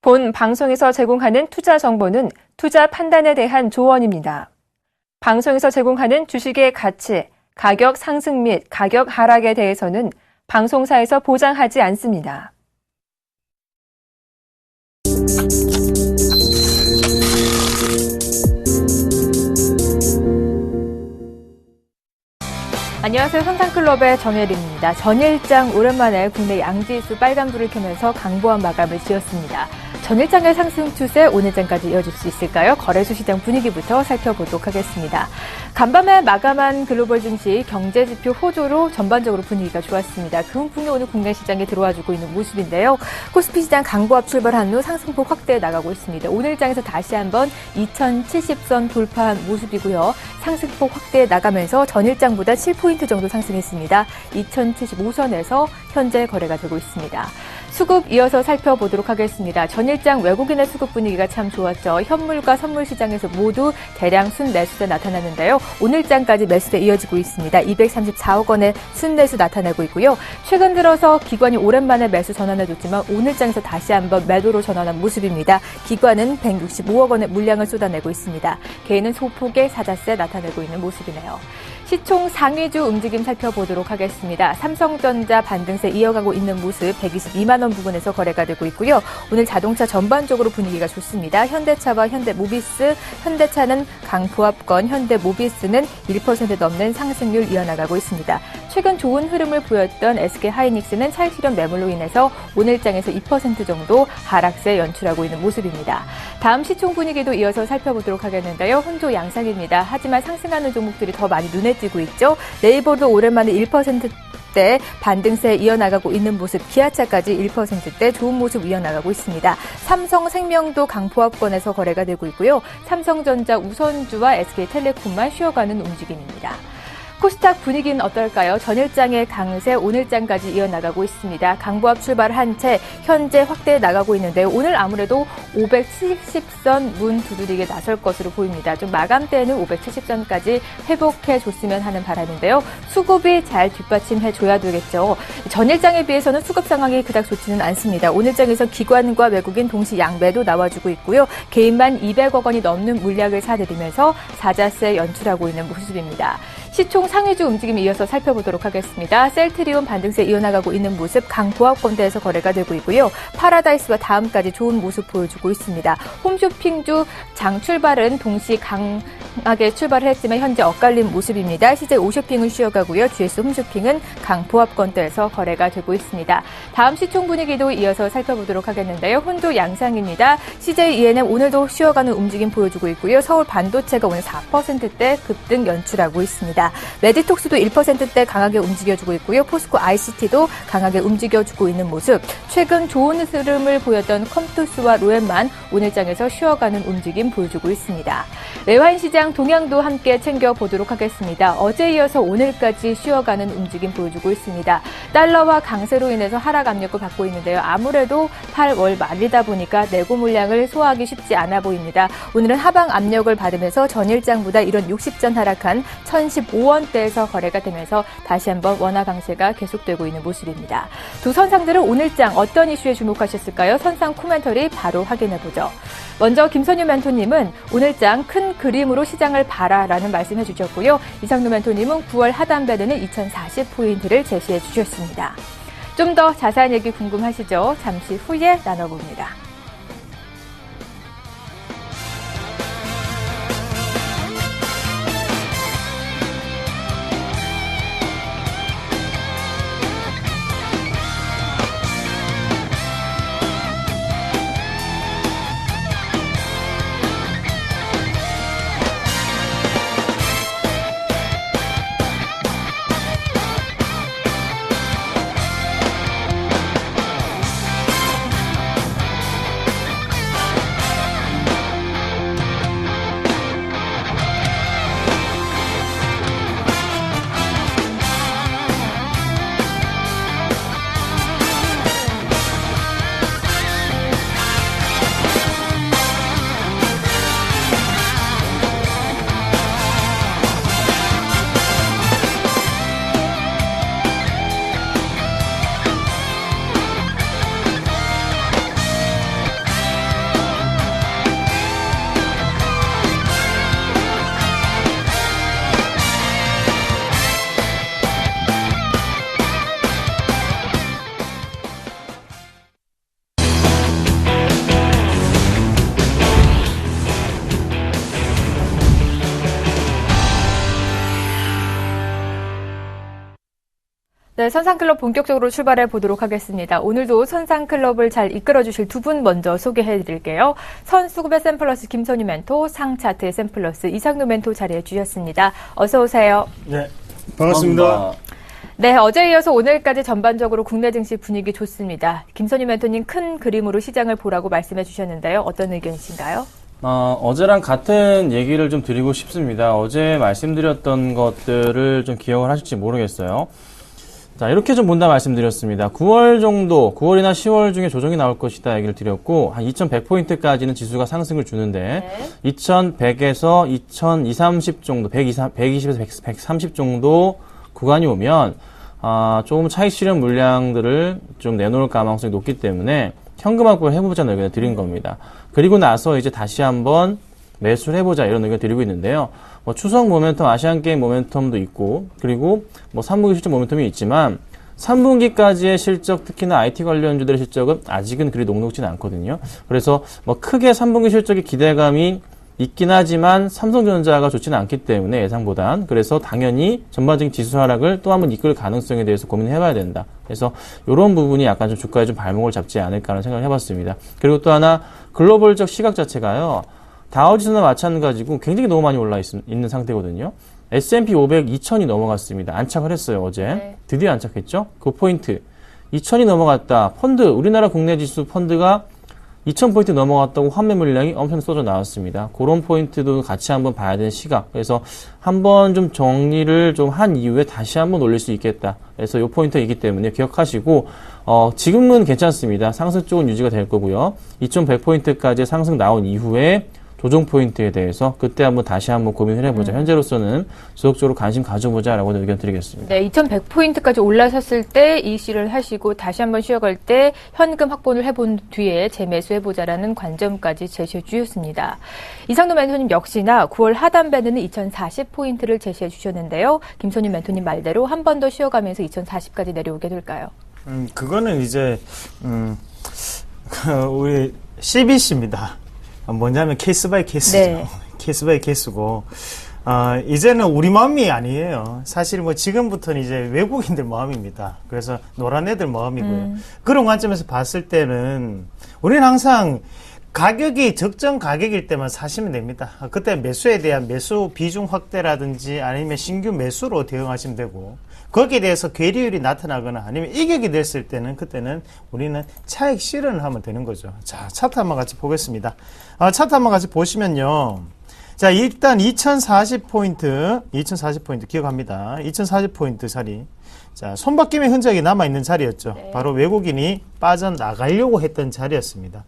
본 방송에서 제공하는 투자 정보는 투자 판단에 대한 조언입니다. 방송에서 제공하는 주식의 가치, 가격 상승 및 가격 하락에 대해서는 방송사에서 보장하지 않습니다. 안녕하세요. 현상클럽의 정혜림입니다. 전일장 오랜만에 국내 양지수 빨간불을 켜면서 강보한 마감을 지었습니다. 전일장의 상승 추세 오늘장까지 이어질 수 있을까요? 거래소 시장 분위기부터 살펴보도록 하겠습니다. 간밤에 마감한 글로벌 증시 경제지표 호조로 전반적으로 분위기가 좋았습니다. 그 훈풍이 오늘 국내 시장에 들어와주고 있는 모습인데요. 코스피 시장 강보합 출발한 후 상승폭 확대해 나가고 있습니다. 오늘장에서 다시 한번 2070선 돌파한 모습이고요. 상승폭 확대해 나가면서 전일장보다 7포인트 정도 상승했습니다. 2075선에서 현재 거래가 되고 있습니다. 수급 이어서 살펴보도록 하겠습니다. 전일장 외국인의 수급 분위기가 참 좋았죠. 현물과 선물 시장에서 모두 대량 순매수세 나타났는데요. 오늘장까지 매수세 이어지고 있습니다. 234억 원의 순매수 나타내고 있고요. 최근 들어서 기관이 오랜만에 매수 전환해줬지만 오늘장에서 다시 한번 매도로 전환한 모습입니다. 기관은 165억 원의 물량을 쏟아내고 있습니다. 개인은 소폭의 사자세 나타내고 있는 모습이네요. 시총 상위주 움직임 살펴보도록 하겠습니다. 삼성전자 반등세 이어가고 있는 모습 122만 원 부근에서 거래가 되고 있고요. 오늘 자동차 전반적으로 분위기가 좋습니다. 현대차와 현대모비스, 현대차는 강보합권, 현대모비스는 1% 넘는 상승률 이어나가고 있습니다. 최근 좋은 흐름을 보였던 SK하이닉스는 차익 실현 매물로 인해서 오늘장에서 2% 정도 하락세 연출하고 있는 모습입니다. 다음 시총 분위기도 이어서 살펴보도록 하겠는데요. 혼조 양상입니다. 하지만 상승하는 종목들이 더 많이 눈에 띄고 있죠. 네이버도 오랜만에 1%대 반등세 이어나가고 있는 모습, 기아차까지 1%대 좋은 모습 이어나가고 있습니다. 삼성생명도 강보합권에서 거래가 되고 있고요. 삼성전자 우선주와 SK텔레콤만 쉬어가는 움직임입니다. 코스닥 분위기는 어떨까요? 전일장의 강세 오늘장까지 이어나가고 있습니다. 강보합 출발한 채 현재 확대해 나가고 있는데요. 오늘 아무래도 570선 문 두드리게 나설 것으로 보입니다. 좀 마감대는 570선까지 회복해 줬으면 하는 바람인데요. 수급이 잘 뒷받침해 줘야 되겠죠. 전일장에 비해서는 수급 상황이 그닥 좋지는 않습니다. 오늘장에서 기관과 외국인 동시 양매도 나와주고 있고요. 개인만 200억 원이 넘는 물량을 사들이면서 사자세 연출하고 있는 모습입니다. 시총 상위주 움직임이 이어서 살펴보도록 하겠습니다. 셀트리온 반등세 이어나가고 있는 모습 강보합권대에서 거래가 되고 있고요. 파라다이스와 다음까지 좋은 모습 보여주고 있습니다. 홈쇼핑주 장 출발은 동시 강하게 출발을 했지만 현재 엇갈린 모습입니다. CJ 오쇼핑은 쉬어가고요. GS 홈쇼핑은 강보합권대에서 거래가 되고 있습니다. 다음 시총 분위기도 이어서 살펴보도록 하겠는데요. 혼조 양상입니다. CJ ENM 오늘도 쉬어가는 움직임 보여주고 있고요. 서울 반도체가 오늘 4%대 급등 연출하고 있습니다. 메디톡스도 1%대 강하게 움직여주고 있고요. 포스코 ICT도 강하게 움직여주고 있는 모습. 최근 좋은 흐름을 보였던 컴투스와 로엔만 오늘장에서 쉬어가는 움직임 보여주고 있습니다. 외환시장 동향도 함께 챙겨보도록 하겠습니다. 어제 이어서 오늘까지 쉬어가는 움직임 보여주고 있습니다. 달러와 강세로 인해서 하락 압력을 받고 있는데요. 아무래도 8월 말이다 보니까 내고 물량을 소화하기 쉽지 않아 보입니다. 오늘은 하방 압력을 받으면서 전일장보다 이런 60전 하락한 1015원대에서 거래가 되면서 다시 한번 원화 강세가 계속되고 있는 모습입니다. 두 선상들은 오늘장 어떤 이슈에 주목하셨을까요? 선상 코멘터리 바로 확인해보죠. 먼저 김선유 멘토님은 오늘장 큰 그림으로 시장을 봐라라는 말씀해 주셨고요. 이상루 멘토님은 9월 하단 배드는 2040포인트를 제시해 주셨습니다. 좀 더 자세한 얘기 궁금하시죠? 잠시 후에 나눠봅니다. 네, 선상클럽 본격적으로 출발해 보도록 하겠습니다. 오늘도 선상클럽을 잘 이끌어주실 두 분 먼저 소개해 드릴게요. 선수급의 샘플러스 김선희 멘토, 상차트의 샘플러스 이상노 멘토 자리해 주셨습니다. 어서 오세요. 네, 반갑습니다. 네, 어제에 이어서 오늘까지 전반적으로 국내 증시 분위기 좋습니다. 김선희 멘토님 큰 그림으로 시장을 보라고 말씀해 주셨는데요. 어떤 의견이신가요? 어제랑 같은 얘기를 좀 드리고 싶습니다. 어제 말씀드렸던 것들을 좀 기억을 하실지 모르겠어요. 자, 이렇게 좀 본다 말씀드렸습니다. 9월 정도, 9월이나 10월 중에 조정이 나올 것이다 얘기를 드렸고, 한 2100포인트까지는 지수가 상승을 주는데, 2100에서 2230 정도, 120에서 130 정도 구간이 오면, 조금 차익 실현 물량들을 좀 내놓을 가능성이 높기 때문에, 현금 확보를 해보자는 의견을 드린 겁니다. 그리고 나서 이제 다시 한번 매수를 해보자 이런 의견을 드리고 있는데요. 추석 모멘텀, 아시안게임 모멘텀도 있고, 그리고 3분기 실적 모멘텀이 있지만, 3분기까지의 실적, 특히나 IT 관련주들의 실적은 아직은 그리 녹록지는 않거든요. 그래서 크게 3분기 실적의 기대감이 있긴 하지만 삼성전자가 좋지는 않기 때문에 예상보단. 그래서 당연히 전반적인 지수 하락을 또 한번 이끌 가능성에 대해서 고민해봐야 된다. 그래서 이런 부분이 약간 좀 주가에 좀 발목을 잡지 않을까 하는 생각을 해봤습니다. 그리고 또 하나 글로벌적 시각 자체가요. 다우지수나 마찬가지고 굉장히 너무 많이 올라 있는 상태거든요. S&P 500 2000이 넘어갔습니다. 안착을 했어요, 어제. 네. 드디어 안착했죠? 그 포인트. 2000이 넘어갔다. 펀드, 우리나라 국내 지수 펀드가 2000포인트 넘어갔다고 환매 물량이 엄청 쏟아 나왔습니다. 그런 포인트도 같이 한번 봐야 되는 시각. 그래서 한번 좀 정리를 좀 한 이후에 다시 한번 올릴 수 있겠다. 그래서 이 포인트가 있기 때문에 기억하시고, 지금은 괜찮습니다. 상승 쪽은 유지가 될 거고요. 2100포인트까지 상승 나온 이후에 조정 포인트에 대해서 그때 다시 한번 고민을 해보자. 현재로서는 지속적으로 관심 가져보자라고 의견 드리겠습니다. 네, 2100포인트까지 올라섰을 때 이시를 하시고 다시 한번 쉬어갈 때 현금 확보를 해본 뒤에 재매수해보자라는 관점까지 제시해 주셨습니다. 이상노 멘토님 역시나 9월 하단 밴드는 2040포인트를 제시해 주셨는데요. 김선희 멘토님 말대로 한 번 더 쉬어가면서 2040까지 내려오게 될까요? 그거는 이제 우리 CBC입니다. 뭐냐면 케이스 바이 케이스죠. 네. 케이스 바이 케이스고, 이제는 우리 마음이 아니에요. 사실 지금부터는 이제 외국인들 마음입니다. 그래서 노란 애들 마음이고요. 그런 관점에서 봤을 때는 우리는 항상 가격이 적정 가격일 때만 사시면 됩니다. 그때 매수에 대한 매수 비중 확대라든지 아니면 신규 매수로 대응하시면 되고, 거기에 대해서 괴리율이 나타나거나 아니면 이격이 됐을 때는 그때는 우리는 차익 실현을 하면 되는 거죠. 자, 차트 한번 같이 보겠습니다. 차트 한번 같이 보시면요. 자, 일단 2040포인트 기억합니다. 2040포인트 자리. 자, 손바뀜의 흔적이 남아있는 자리였죠. 네. 바로 외국인이 빠져나가려고 했던 자리였습니다.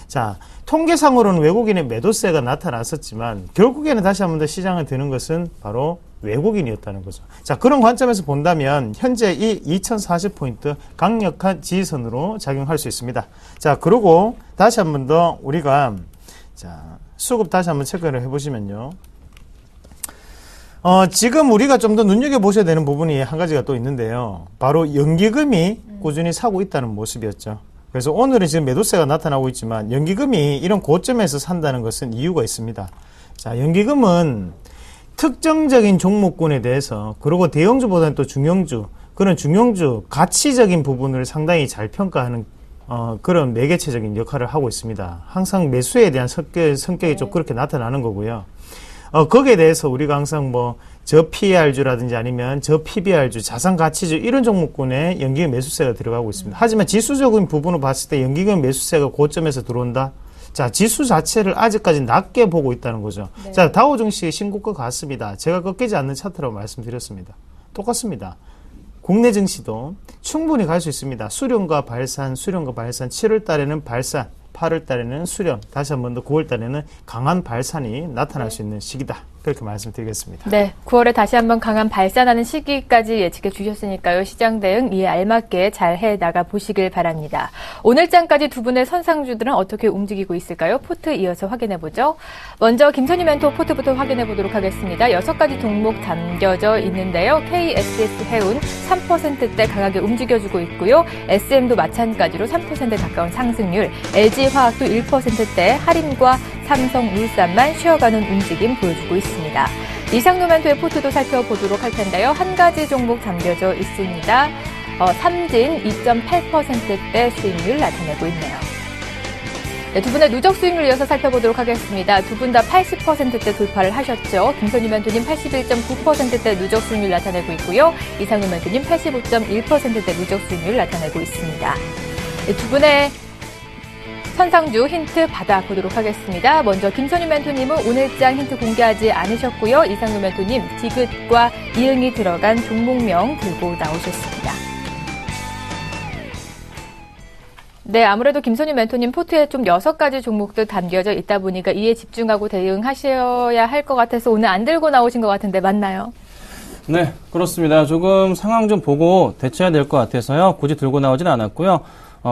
자, 통계상으로는 외국인의 매도세가 나타났었지만 결국에는 다시 한 번 더 시장을 드는 것은 바로 외국인이었다는 거죠. 자, 그런 관점에서 본다면 현재 이 2040포인트 강력한 지지선으로 작용할 수 있습니다. 자, 그리고 다시 한 번 더 우리가 수급 다시 한번 체크를 해보시면요. 지금 우리가 좀 더 눈여겨보셔야 되는 부분이 한 가지가 또 있는데요. 바로 연기금이 꾸준히 사고 있다는 모습이었죠. 그래서 오늘은 지금 매도세가 나타나고 있지만 연기금이 이런 고점에서 산다는 것은 이유가 있습니다. 자, 연기금은 특정적인 종목군에 대해서, 그리고 대형주보다는 또 중형주, 그런 중형주 가치적인 부분을 상당히 잘 평가하는 그런 매개체적인 역할을 하고 있습니다. 항상 매수에 대한 성격이 좀 그렇게 나타나는 거고요. 거기에 대해서 우리가 항상 저 PER주라든지 아니면 저 PBR주, 자산가치주 이런 종목군에 연기금 매수세가 들어가고 있습니다. 하지만 지수적인 부분을 봤을 때 연기금 매수세가 고점에서 들어온다? 자, 지수 자체를 아직까지 낮게 보고 있다는 거죠. 네. 자, 다우 증시 신고가 같습니다. 제가 꺾이지 않는 차트라고 말씀드렸습니다. 똑같습니다. 국내 증시도 충분히 갈 수 있습니다. 수렴과 발산, 7월 달에는 발산, 8월 달에는 수렴, 다시 한 번 더 9월 달에는 강한 발산이 나타날 수 있는 시기다. 그렇게 말씀드리겠습니다. 네, 9월에 다시 한번 강한 발산하는 시기까지 예측해 주셨으니까요. 시장 대응 이에 알맞게 잘 해나가 보시길 바랍니다. 오늘장까지 두 분의 선상주들은 어떻게 움직이고 있을까요? 포트 이어서 확인해 보죠. 먼저 김선희 멘토 포트부터 확인해 보도록 하겠습니다. 6가지 종목 담겨져 있는데요. KSS 해운 3%대 강하게 움직여주고 있고요. SM도 마찬가지로 3% 가까운 상승률, LG화학도 1%대 할인과 삼성물산만 쉬어가는 움직임 보여주고 있습니다. 이상노 멘토의 포트도 살펴보도록 할 텐데요. 한 가지 종목 담겨져 있습니다. 삼진 2.8%대 수익률 나타내고 있네요. 네, 두 분의 누적 수익률 이어서 살펴보도록 하겠습니다. 두 분 다 80%대 돌파를 하셨죠. 김선희 멘토님 81.9%대 누적 수익률 나타내고 있고요. 이상훈 멘토님 85.1%대 누적 수익률 나타내고 있습니다. 네, 두 분의 선상주 힌트 받아보도록 하겠습니다. 먼저 김선희 멘토님은 오늘장 힌트 공개하지 않으셨고요. 이상훈 멘토님 디귿과 이응이 들어간 종목명 들고 나오셨습니다. 네, 아무래도 김선희 멘토님 포트에 좀 6가지 종목들 담겨져 있다 보니까 이에 집중하고 대응하셔야 할 것 같아서 오늘 안 들고 나오신 것 같은데 맞나요? 네, 그렇습니다. 조금 상황 좀 보고 대처해야 될 것 같아서요. 굳이 들고 나오진 않았고요.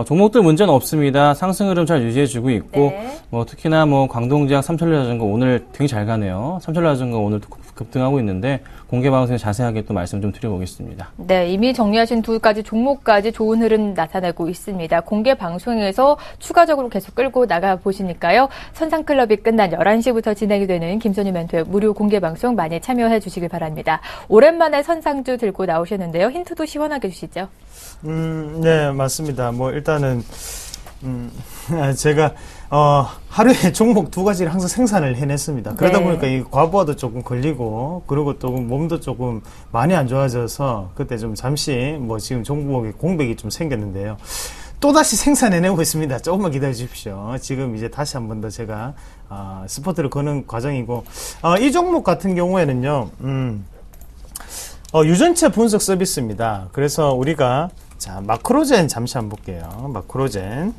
종목들 문제는 없습니다. 상승 흐름 잘 유지해주고 있고, 네. 특히나 광동제약 삼천리자전거 오늘 되게 잘 가네요. 삼천리자전거 오늘 급등하고 있는데, 공개방송에 자세하게 또 말씀 좀 드려보겠습니다. 네, 이미 정리하신 두 가지 종목까지 좋은 흐름 나타내고 있습니다. 공개 방송에서 추가적으로 계속 끌고 나가 보시니까요. 선상클럽이 끝난 11시부터 진행이 되는 김선희 멘토의 무료 공개 방송 많이 참여해 주시길 바랍니다. 오랜만에 선상주 들고 나오셨는데요. 힌트도 시원하게 주시죠. 네, 맞습니다. 일단은, 제가, 하루에 종목 2가지를 항상 생산을 해냈습니다. 그러다 네. 보니까 이 과부하도 조금 걸리고, 그리고 또 몸도 조금 많이 안 좋아져서, 그때 좀 잠시, 지금 종목에 공백이 좀 생겼는데요. 또다시 생산해내고 있습니다. 조금만 기다려 주십시오. 지금 이제 다시 한 번 더 제가, 스포트를 거는 과정이고, 이 종목 같은 경우에는요, 유전체 분석 서비스입니다. 그래서 우리가 마크로젠 잠시 한번 볼게요. 마크로젠.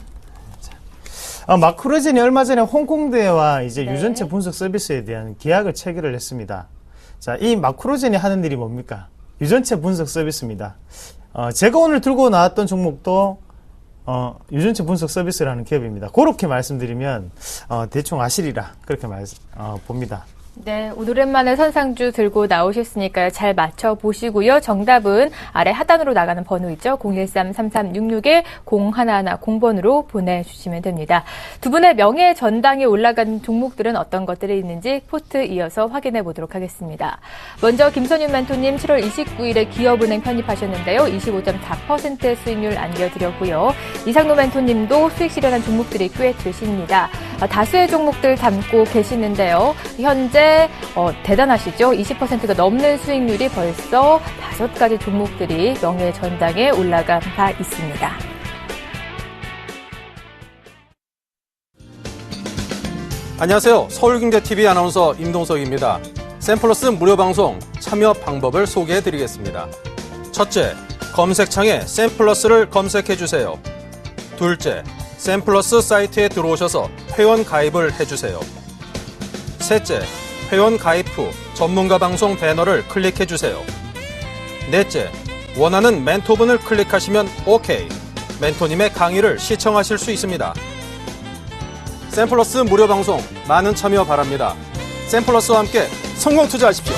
마크로젠이 얼마 전에 홍콩대와 이제 네. 유전체 분석 서비스에 대한 계약을 체결을 했습니다. 자, 이 마크로젠이 하는 일이 뭡니까? 유전체 분석 서비스입니다. 제가 오늘 들고 나왔던 종목도 유전체 분석 서비스라는 기업입니다. 그렇게 말씀드리면 대충 아시리라 그렇게 봅니다. 네, 오랜만에 선상주 들고 나오셨으니까요. 잘 맞춰보시고요. 정답은 아래 하단으로 나가는 번호 있죠. 013-3366-0110번으로 보내주시면 됩니다. 두 분의 명예 전당에 올라간 종목들은 어떤 것들이 있는지 포트 이어서 확인해 보도록 하겠습니다. 먼저 김선윤 멘토님 7월 29일에 기업은행 편입하셨는데요. 25.4%의 수익률 안겨드렸고요. 이상노 멘토님도 수익 실현한 종목들이 꽤 되십니다. 다수의 종목들 담고 계시는데요. 현재 대단하시죠? 20%가 넘는 수익률이 벌써 5가지 종목들이 명예 전당에 올라간 바 있습니다. 안녕하세요. 서울경제TV 아나운서 임동석입니다. 샘플러스 무료 방송 참여 방법을 소개해드리겠습니다. 첫째, 검색창에 샘플러스를 검색해주세요. 둘째, 샘플러스 사이트에 들어오셔서 회원 가입을 해주세요. 셋째, 회원 가입 후 전문가 방송 배너를 클릭해주세요. 넷째, 원하는 멘토분을 클릭하시면 OK. 멘토님의 강의를 시청하실 수 있습니다. 샘플러스 무료 방송 많은 참여 바랍니다. 샘플러스와 함께 성공 투자하십시오.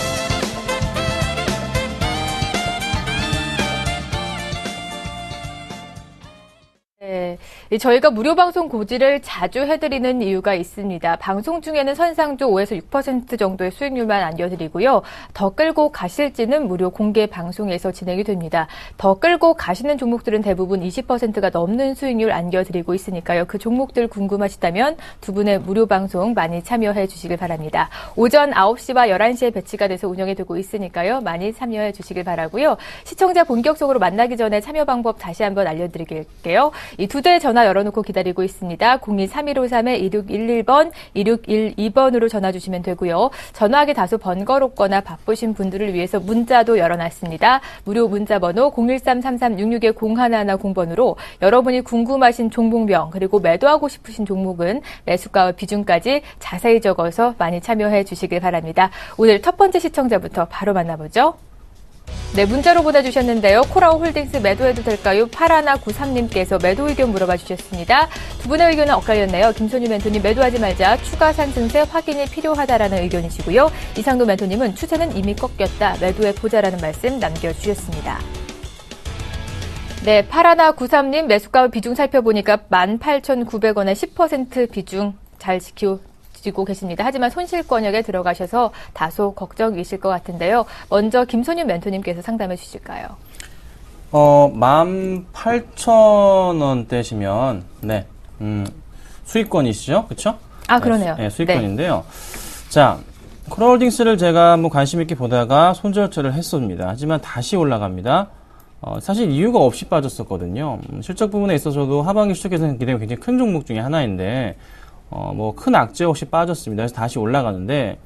네, 저희가 무료 방송 고지를 자주 해드리는 이유가 있습니다. 방송 중에는 선상주 5에서 6% 정도의 수익률만 안겨드리고요. 더 끌고 가실지는 무료 공개 방송에서 진행이 됩니다. 더 끌고 가시는 종목들은 대부분 20%가 넘는 수익률 안겨드리고 있으니까요. 그 종목들 궁금하시다면 두 분의 무료 방송 많이 참여해 주시길 바랍니다. 오전 9시와 11시에 배치가 돼서 운영이 되고 있으니까요. 많이 참여해 주시길 바라고요. 시청자 본격적으로 만나기 전에 참여 방법 다시 한번 알려드릴게요. 이 두 대의 전화 열어놓고 기다리고 있습니다. 02-3153-2611번, 2612번으로 전화 주시면 되고요. 전화하기 다소 번거롭거나 바쁘신 분들을 위해서 문자도 열어놨습니다. 무료 문자 번호 013-3366-0110번으로 여러분이 궁금하신 종목명 그리고 매도하고 싶으신 종목은 매수가와 비중까지 자세히 적어서 많이 참여해 주시길 바랍니다. 오늘 첫 번째 시청자부터 바로 만나보죠. 네, 문자로 보내주셨는데요. 코라오 홀딩스 매도해도 될까요? 8193님께서 매도 의견 물어봐 주셨습니다. 두 분의 의견은 엇갈렸네요. 김선유 멘토님 매도하지 말자. 추가 상승세 확인이 필요하다라는 의견이시고요. 이상도 멘토님은 추세는 이미 꺾였다. 매도해보자라는 말씀 남겨주셨습니다. 네, 8193님 매수가 비중 살펴보니까 18,900원에 10% 비중 잘 지키고 계십니다. 하지만 손실권역에 들어가셔서 다소 걱정이실 것 같은데요. 먼저 김선윤 멘토님께서 상담해 주실까요? 18,000원대시면, 네, 수익권이시죠? 그쵸? 아, 그러네요. 네, 수익권인데요. 자, 코라홀딩스를 제가 한번 관심 있게 보다가 손절처를 했습니다. 하지만 다시 올라갑니다. 사실 이유가 없이 빠졌었거든요. 실적 부분에 있어서도 하반기 실적 개선 기대가 굉장히 큰 종목 중에 하나인데, 뭐 큰 악재 없이 빠졌습니다. 그래서 다시 올라가는데,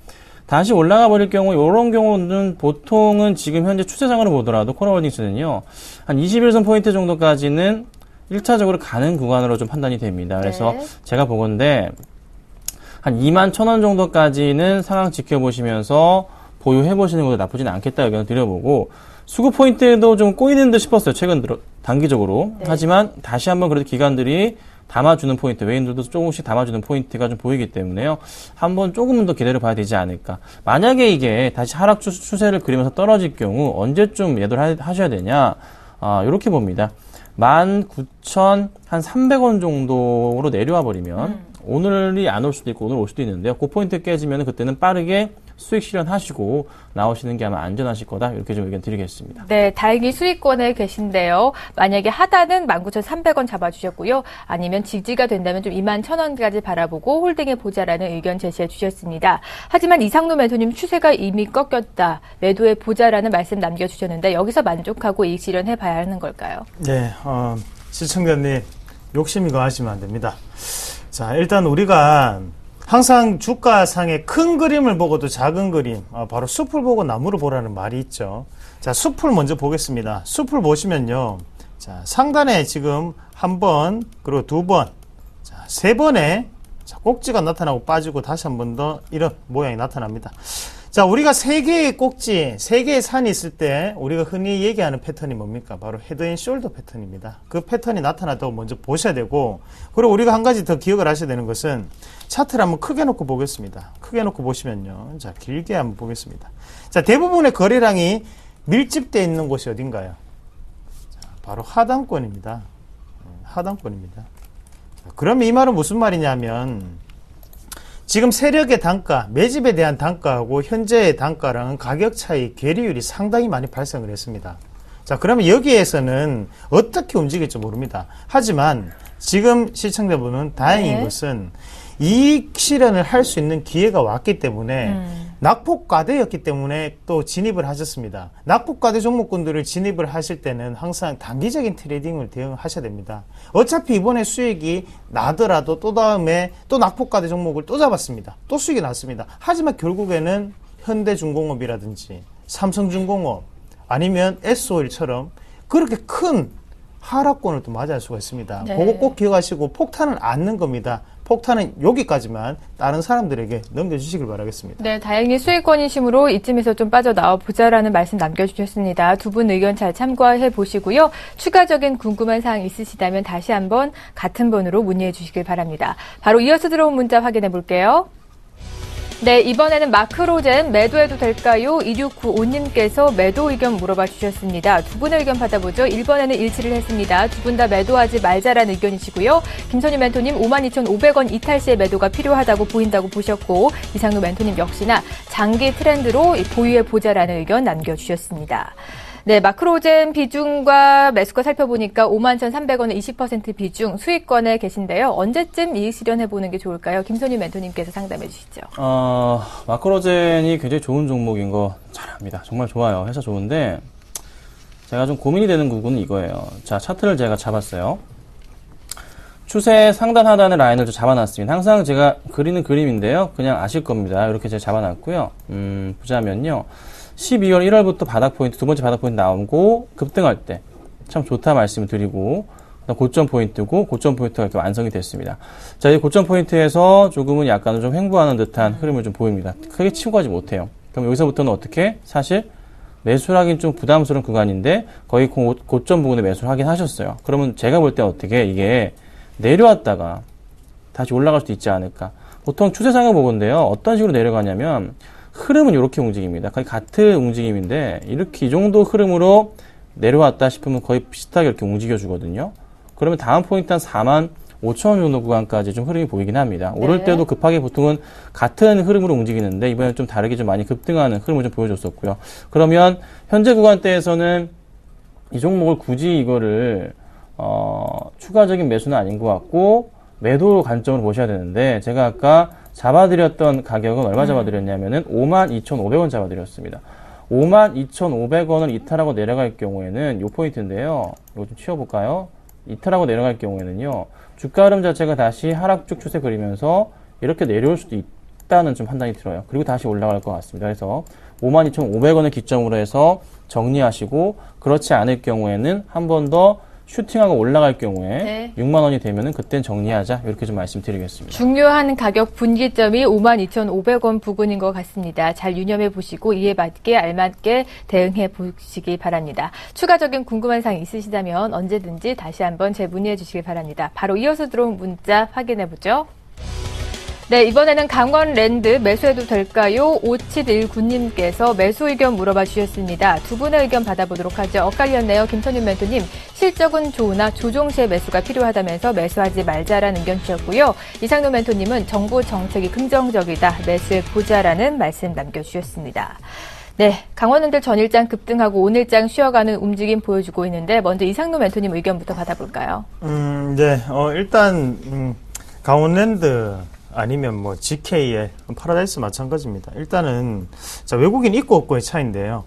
다시 올라가 버릴 경우, 이런 경우는 보통은 지금 현재 추세상으로 보더라도 코라홀딩스는요, 한 21선 포인트 정도까지는 1차적으로 가는 구간으로 좀 판단이 됩니다. 그래서 네. 제가 보건데, 한 21,000원 정도까지는 상황 지켜보시면서 보유해보시는 것도 나쁘진 않겠다 의견을 드려보고, 수급 포인트도 좀 꼬이는 듯 싶었어요. 최근 들어, 단기적으로. 네. 하지만 다시 한번 그래도 기관들이 담아주는 포인트, 외인들도 조금씩 담아주는 포인트가 좀 보이기 때문에요. 한번 조금은 더 기다려 봐야 되지 않을까. 만약에 이게 다시 하락 추세를 그리면서 떨어질 경우 언제쯤 예도를 하셔야 되냐. 이렇게 봅니다. 19,300원 정도로 내려와 버리면 오늘이 안 올 수도 있고 오늘 올 수도 있는데요. 그 포인트 깨지면 그때는 빠르게 수익 실현하시고 나오시는 게 아마 안전하실 거다. 이렇게 좀 의견 드리겠습니다. 네, 다행히 수익권에 계신데요. 만약에 하단은 19,300원 잡아주셨고요. 아니면 지지가 된다면 좀 21,000원까지 바라보고 홀딩해 보자라는 의견 제시해 주셨습니다. 하지만 이상로 매도님 추세가 이미 꺾였다. 매도해 보자라는 말씀 남겨주셨는데 여기서 만족하고 이익 실현해 봐야 하는 걸까요? 네, 시청자님 욕심이 거하시면 안 됩니다. 자, 일단 우리가 항상 주가상의 큰 그림을 보고도 작은 그림, 바로 숲을 보고 나무를 보라는 말이 있죠. 자, 숲을 먼저 보겠습니다. 숲을 보시면요. 자, 상단에 지금 한 번, 그리고 두 번, 자, 세 번에 자, 꼭지가 나타나고 빠지고 다시 한 번 더 이런 모양이 나타납니다. 자, 우리가 세 개의 꼭지, 세 개의 산이 있을 때 우리가 흔히 얘기하는 패턴이 뭡니까? 바로 헤드 앤 숄더 패턴입니다. 그 패턴이 나타났다고 먼저 보셔야 되고, 그리고 우리가 한 가지 더 기억을 하셔야 되는 것은 차트를 한번 크게 놓고 보겠습니다. 크게 놓고 보시면요. 자, 길게 한번 보겠습니다. 자, 대부분의 거래량이 밀집되어 있는 곳이 어딘가요? 자, 바로 하단권입니다. 하단권입니다. 자, 그러면 이 말은 무슨 말이냐면, 지금 세력의 단가, 매집에 대한 단가하고 현재의 단가랑은 가격 차이, 괴리율이 상당히 많이 발생을 했습니다. 자, 그러면 여기에서는 어떻게 움직일지 모릅니다. 하지만 지금 시청자분은 다행인 네. 것은 이익 실현을 할 수 있는 기회가 왔기 때문에 낙폭과대였기 때문에 또 진입을 하셨습니다. 낙폭과대 종목군들을 진입을 하실 때는 항상 단기적인 트레이딩을 대응하셔야 됩니다. 어차피 이번에 수익이 나더라도 또 다음에 또 낙폭과대 종목을 또 잡았습니다. 또 수익이 났습니다. 하지만 결국에는 현대중공업이라든지 삼성중공업 아니면 S-오일처럼 그렇게 큰 하락권을 또 맞이할 수가 있습니다. 네. 그거 꼭 기억하시고 폭탄을 안는 겁니다. 폭탄은 여기까지만 다른 사람들에게 넘겨주시길 바라겠습니다. 네, 다행히 수익권이심으로 이쯤에서 좀 빠져나와 보자라는 말씀 남겨주셨습니다. 두 분 의견 잘 참고해 보시고요. 추가적인 궁금한 사항 있으시다면 다시 한번 같은 번호로 문의해 주시길 바랍니다. 바로 이어서 들어온 문자 확인해 볼게요. 네, 이번에는 마크로젠 매도해도 될까요? 2695님께서 매도 의견 물어봐 주셨습니다. 두 분의 의견 받아보죠. 1번에는 일치를 했습니다. 두 분 다 매도하지 말자라는 의견이시고요. 김선희 멘토님 52,500원 이탈 시에 매도가 필요하다고 보인다고 보셨고, 이상루 멘토님 역시나 장기 트렌드로 보유해 보자라는 의견 남겨주셨습니다. 네, 마크로젠 비중과 매수가 살펴보니까 51,300원의 20% 비중 수익권에 계신데요. 언제쯤 이익 실현해보는 게 좋을까요? 김선희 멘토님께서 상담해 주시죠. 마크로젠이 굉장히 좋은 종목인 거 잘 압니다. 정말 좋아요. 회사 좋은데 제가 좀 고민이 되는 부분은 이거예요. 자, 차트를 제가 잡았어요. 추세 상단 하단의 라인을 좀 잡아놨습니다. 항상 제가 그리는 그림인데요. 그냥 아실 겁니다. 이렇게 제가 잡아놨고요. 보자면요. 12월 1월부터 바닥 포인트, 두 번째 바닥 포인트 나오고 급등할 때 참 좋다 말씀을 드리고, 고점 포인트고 고점 포인트가 이렇게 완성이 됐습니다. 자, 이 고점 포인트에서 조금은 약간은 좀 횡보하는 듯한 흐름을 좀 보입니다. 크게 치고 가지 못해요. 그럼 여기서부터는 어떻게? 사실 매수를 하긴 좀 부담스러운 구간인데 거의 고점 부분에 매수를 하긴 하셨어요. 그러면 제가 볼 때 어떻게 이게 내려왔다가 다시 올라갈 수도 있지 않을까. 보통 추세상을 보건데요. 어떤 식으로 내려가냐면 흐름은 이렇게 움직입니다. 거의 같은 움직임인데 이렇게 이 정도 흐름으로 내려왔다 싶으면 거의 비슷하게 이렇게 움직여 주거든요. 그러면 다음 포인트 한 45,000원 정도 구간까지 좀 흐름이 보이긴 합니다. 네. 오를 때도 급하게 보통은 같은 흐름으로 움직이는데 이번엔 좀 다르게 좀 많이 급등하는 흐름을 좀 보여줬었고요. 그러면 현재 구간대에서는 이 종목을 굳이 이거를 추가적인 매수는 아닌 것 같고 매도 관점으로 보셔야 되는데 제가 아까 잡아드렸던 가격은 얼마 잡아드렸냐면은 52,500원 잡아드렸습니다. 52,500원을 이탈하고 내려갈 경우에는 요 포인트인데요. 이거 좀 치워볼까요? 이탈하고 내려갈 경우에는요. 주가 흐름 자체가 다시 하락적 추세 그리면서 이렇게 내려올 수도 있다는 좀 판단이 들어요. 그리고 다시 올라갈 것 같습니다. 그래서 52,500원을 기점으로 해서 정리하시고 그렇지 않을 경우에는 한 번 더 슈팅하고 올라갈 경우에 네. 6만 원이 되면은 그땐 정리하자 이렇게 좀 말씀드리겠습니다. 중요한 가격 분기점이 52,500원 부근인 것 같습니다. 잘 유념해 보시고 이에 맞게 알맞게 대응해 보시기 바랍니다. 추가적인 궁금한 사항 있으시다면 언제든지 다시 한번 재문의해 주시기 바랍니다. 바로 이어서 들어온 문자 확인해 보죠. 네, 이번에는 강원랜드 매수해도 될까요? 5719님께서 매수 의견 물어봐 주셨습니다. 두 분의 의견 받아보도록 하죠. 엇갈렸네요. 김선윤 멘토님, 실적은 좋으나 조정 시에 매수가 필요하다면서 매수하지 말자라는 의견 주셨고요. 이상노 멘토님은 정부 정책이 긍정적이다. 매수해 보자라는 말씀 남겨주셨습니다. 네, 강원랜드 전일장 급등하고 오늘장 쉬어가는 움직임 보여주고 있는데 먼저 이상노 멘토님 의견부터 받아볼까요? 네, 일단 강원랜드 아니면 뭐 GK의 파라다이스 마찬가지입니다. 일단은 자, 외국인 있고 없고의 차이인데요.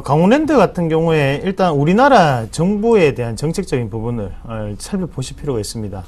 강원랜드 같은 경우에 일단 우리나라 정부에 대한 정책적인 부분을 살펴보실 필요가 있습니다.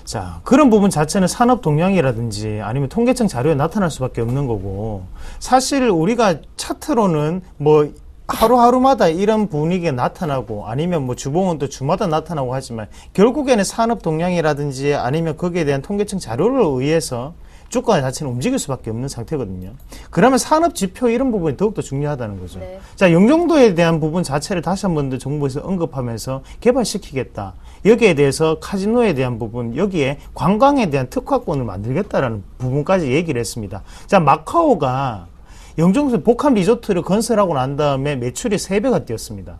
자, 그런 부분 자체는 산업 동향이라든지 아니면 통계청 자료에 나타날 수밖에 없는 거고, 사실 우리가 차트로는 뭐 하루하루마다 이런 분위기가 나타나고 아니면 뭐 주봉은 또 주마다 나타나고 하지만 결국에는 산업 동향이라든지 아니면 거기에 대한 통계청 자료를 의해서 주가 자체는 움직일 수밖에 없는 상태거든요. 그러면 산업 지표 이런 부분이 더욱더 중요하다는 거죠. 네. 자, 영종도에 대한 부분 자체를 다시 한 번 더 정부에서 언급하면서 개발시키겠다. 여기에 대해서 카지노에 대한 부분, 여기에 관광에 대한 특화권을 만들겠다라는 부분까지 얘기를 했습니다. 자, 마카오가 영종도 복합 리조트를 건설하고 난 다음에 매출이 3배가 뛰었습니다.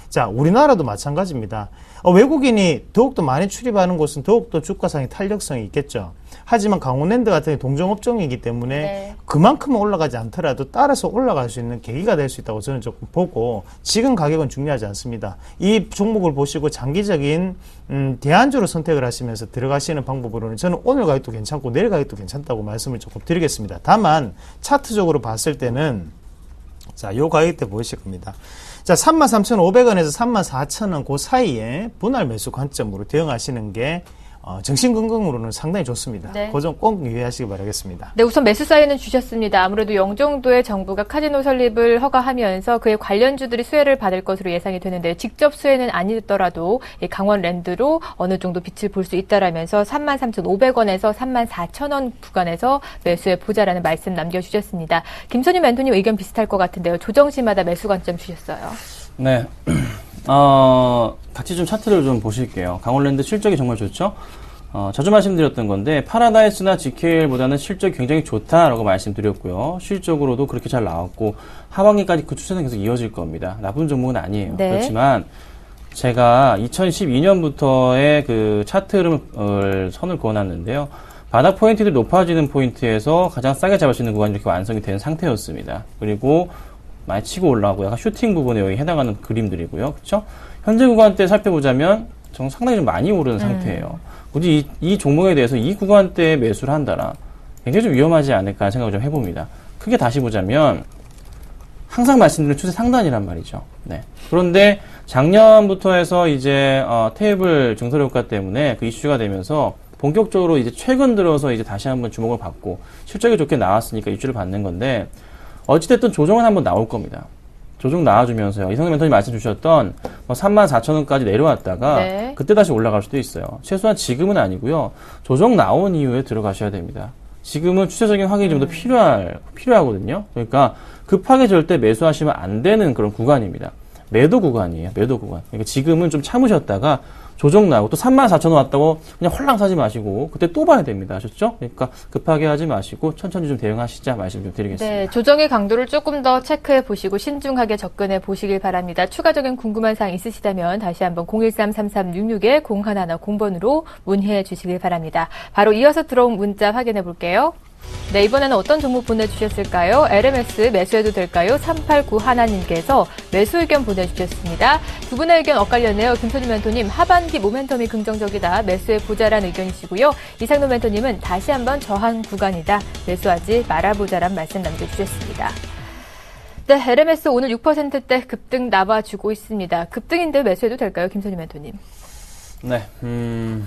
자, 우리나라도 마찬가지입니다. 외국인이 더욱더 많이 출입하는 곳은 더욱더 주가상의 탄력성이 있겠죠. 하지만 강원랜드 같은 게 동종업종이기 때문에 네. 그만큼 올라가지 않더라도 따라서 올라갈 수 있는 계기가 될 수 있다고 저는 조금 보고, 지금 가격은 중요하지 않습니다. 이 종목을 보시고 장기적인 대안주로 선택을 하시면서 들어가시는 방법으로는 저는 오늘 가격도 괜찮고 내일 가격도 괜찮다고 말씀을 조금 드리겠습니다. 다만 차트적으로 봤을 때는 자, 요 가격대 보이실 겁니다. 자, 33,500원에서 34,000원 그 사이에 분할 매수 관점으로 대응하시는 게 정신건강으로는 상당히 좋습니다. 네. 그 점 꼭 유의하시기 바라겠습니다. 네, 우선 매수 사인은 주셨습니다. 아무래도 영종도에 정부가 카지노 설립을 허가하면서 그의 관련주들이 수혜를 받을 것으로 예상이 되는데, 직접 수혜는 아니더라도 이 강원랜드로 어느 정도 빛을 볼 수 있다라면서 33,500원에서 34,000원 구간에서 매수해 보자라는 말씀 남겨주셨습니다. 김선희 멘토님 의견 비슷할 것 같은데요. 조정시마다 매수 관점 주셨어요. 네. 같이 좀 차트를 좀 보실게요. 강원랜드 실적이 정말 좋죠? 자주 말씀드렸던 건데, 파라다이스나 GKL보다는 실적이 굉장히 좋다라고 말씀드렸고요. 실적으로도 그렇게 잘 나왔고, 하반기까지 그 추세는 계속 이어질 겁니다. 나쁜 종목은 아니에요. 네. 그렇지만, 제가 2012년부터의 그 차트 흐름을 선을 그어놨는데요. 바닥 포인트들이 높아지는 포인트에서 가장 싸게 잡을 수 있는 구간이 이렇게 완성이 된 상태였습니다. 그리고 많이 치고 올라오고 약간 슈팅 부분에 여기 해당하는 그림들이고요. 그렇죠? 현재 구간대 살펴보자면 정말 상당히 좀 많이 오르는 상태예요. 굳이 이 종목에 대해서 이 구간대에 매수를 한다라 굉장히 좀 위험하지 않을까 하는 생각을 좀 해봅니다. 크게 다시 보자면 항상 말씀드리는 추세 상단이란 말이죠. 네. 그런데 작년부터 해서 이제 테이블 증설 효과 때문에 그 이슈가 되면서 본격적으로 이제 최근 들어서 이제 다시 한번 주목을 받고 실적이 좋게 나왔으니까 이슈를 받는 건데, 어찌됐든 조정은 한번 나올 겁니다. 조정 나와주면서요. 이성근 멘토님 말씀 주셨던 34,000원까지 내려왔다가 네. 그때 다시 올라갈 수도 있어요. 최소한 지금은 아니고요. 조정 나온 이후에 들어가셔야 됩니다. 지금은 추세적인 확인이 좀 더 필요하거든요. 그러니까 급하게 절대 매수하시면 안 되는 그런 구간입니다. 매도 구간이에요. 매도 구간. 그러니까 지금은 좀 참으셨다가 조정 나오고 또 34,000원 왔다고 그냥 홀랑 사지 마시고 그때 또 봐야 됩니다. 아셨죠? 그러니까 급하게 하지 마시고 천천히 좀 대응하시자 말씀 좀 드리겠습니다. 네, 조정의 강도를 조금 더 체크해 보시고 신중하게 접근해 보시길 바랍니다. 추가적인 궁금한 사항 있으시다면 다시 한번 013-3366-0110번으로 문의해 주시길 바랍니다. 바로 이어서 들어온 문자 확인해 볼게요. 네, 이번에는 어떤 종목 보내주셨을까요? LMS 매수해도 될까요? 389 하나님께서 매수 의견 보내주셨습니다. 두 분의 의견 엇갈렸네요. 김선희 멘토님, 하반기 모멘텀이 긍정적이다. 매수해 보자란 의견이시고요. 이상노 멘토님은 다시 한번 저항 구간이다. 매수하지 말아보자란 말씀 남겨주셨습니다. 네, LMS 오늘 6%대 급등 나와주고 있습니다. 급등인데 매수해도 될까요? 김선희 멘토님. 네, 좀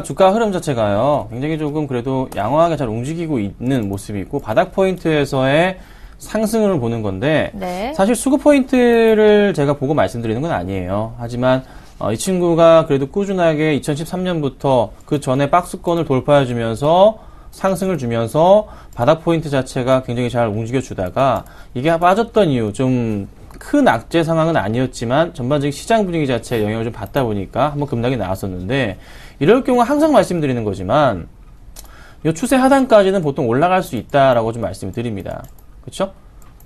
주가 흐름 자체가요, 굉장히 조금 그래도 양호하게 잘 움직이고 있는 모습이 있고, 바닥 포인트에서의 상승을 보는 건데, 네. 사실 수급 포인트를 제가 보고 말씀드리는 건 아니에요. 하지만, 이 친구가 그래도 꾸준하게 2013년부터 그 전에 박스권을 돌파해주면서 상승을 주면서 바닥 포인트 자체가 굉장히 잘 움직여주다가, 이게 빠졌던 이유, 좀 큰 악재 상황은 아니었지만 전반적인 시장 분위기 자체에 영향을 좀 받다 보니까 한번 급락이 나왔었는데, 이럴 경우 항상 말씀드리는 거지만 이 추세 하단까지는 보통 올라갈 수 있다라고 좀 말씀을 드립니다. 그렇죠?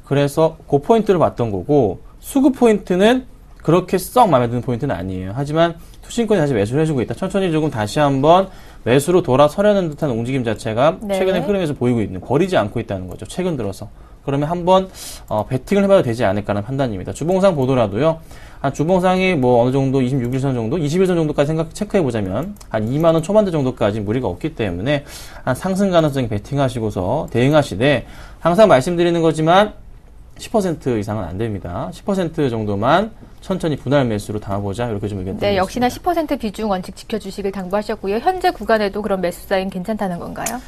그래서 그 포인트를 봤던 거고, 수급 포인트는 그렇게 썩 마음에 드는 포인트는 아니에요. 하지만 투신권이 다시 매수를 해주고 있다. 천천히 조금 다시 한번 매수로 돌아서려는 듯한 움직임 자체가 네. 최근의 흐름에서 보이고 있는, 버리지 않고 있다는 거죠. 최근 들어서. 그러면 한번 베팅을 해봐도 되지 않을까라는 판단입니다. 주봉상 보더라도요, 한 주봉상이 뭐 어느 정도 26일선 정도, 20일선 정도까지 체크해보자면 한 2만원 초반대 정도까지 무리가 없기 때문에 한 상승 가능성이 베팅하시고서 대응하시되, 항상 말씀드리는 거지만 10% 이상은 안 됩니다. 10% 정도만 천천히 분할 매수로 담아보자, 이렇게 좀 의견 드리겠습니다. 네, 역시나 10% 비중 원칙 지켜주시길 당부하셨고요. 현재 구간에도 그런 매수 사인 괜찮다는 건가요?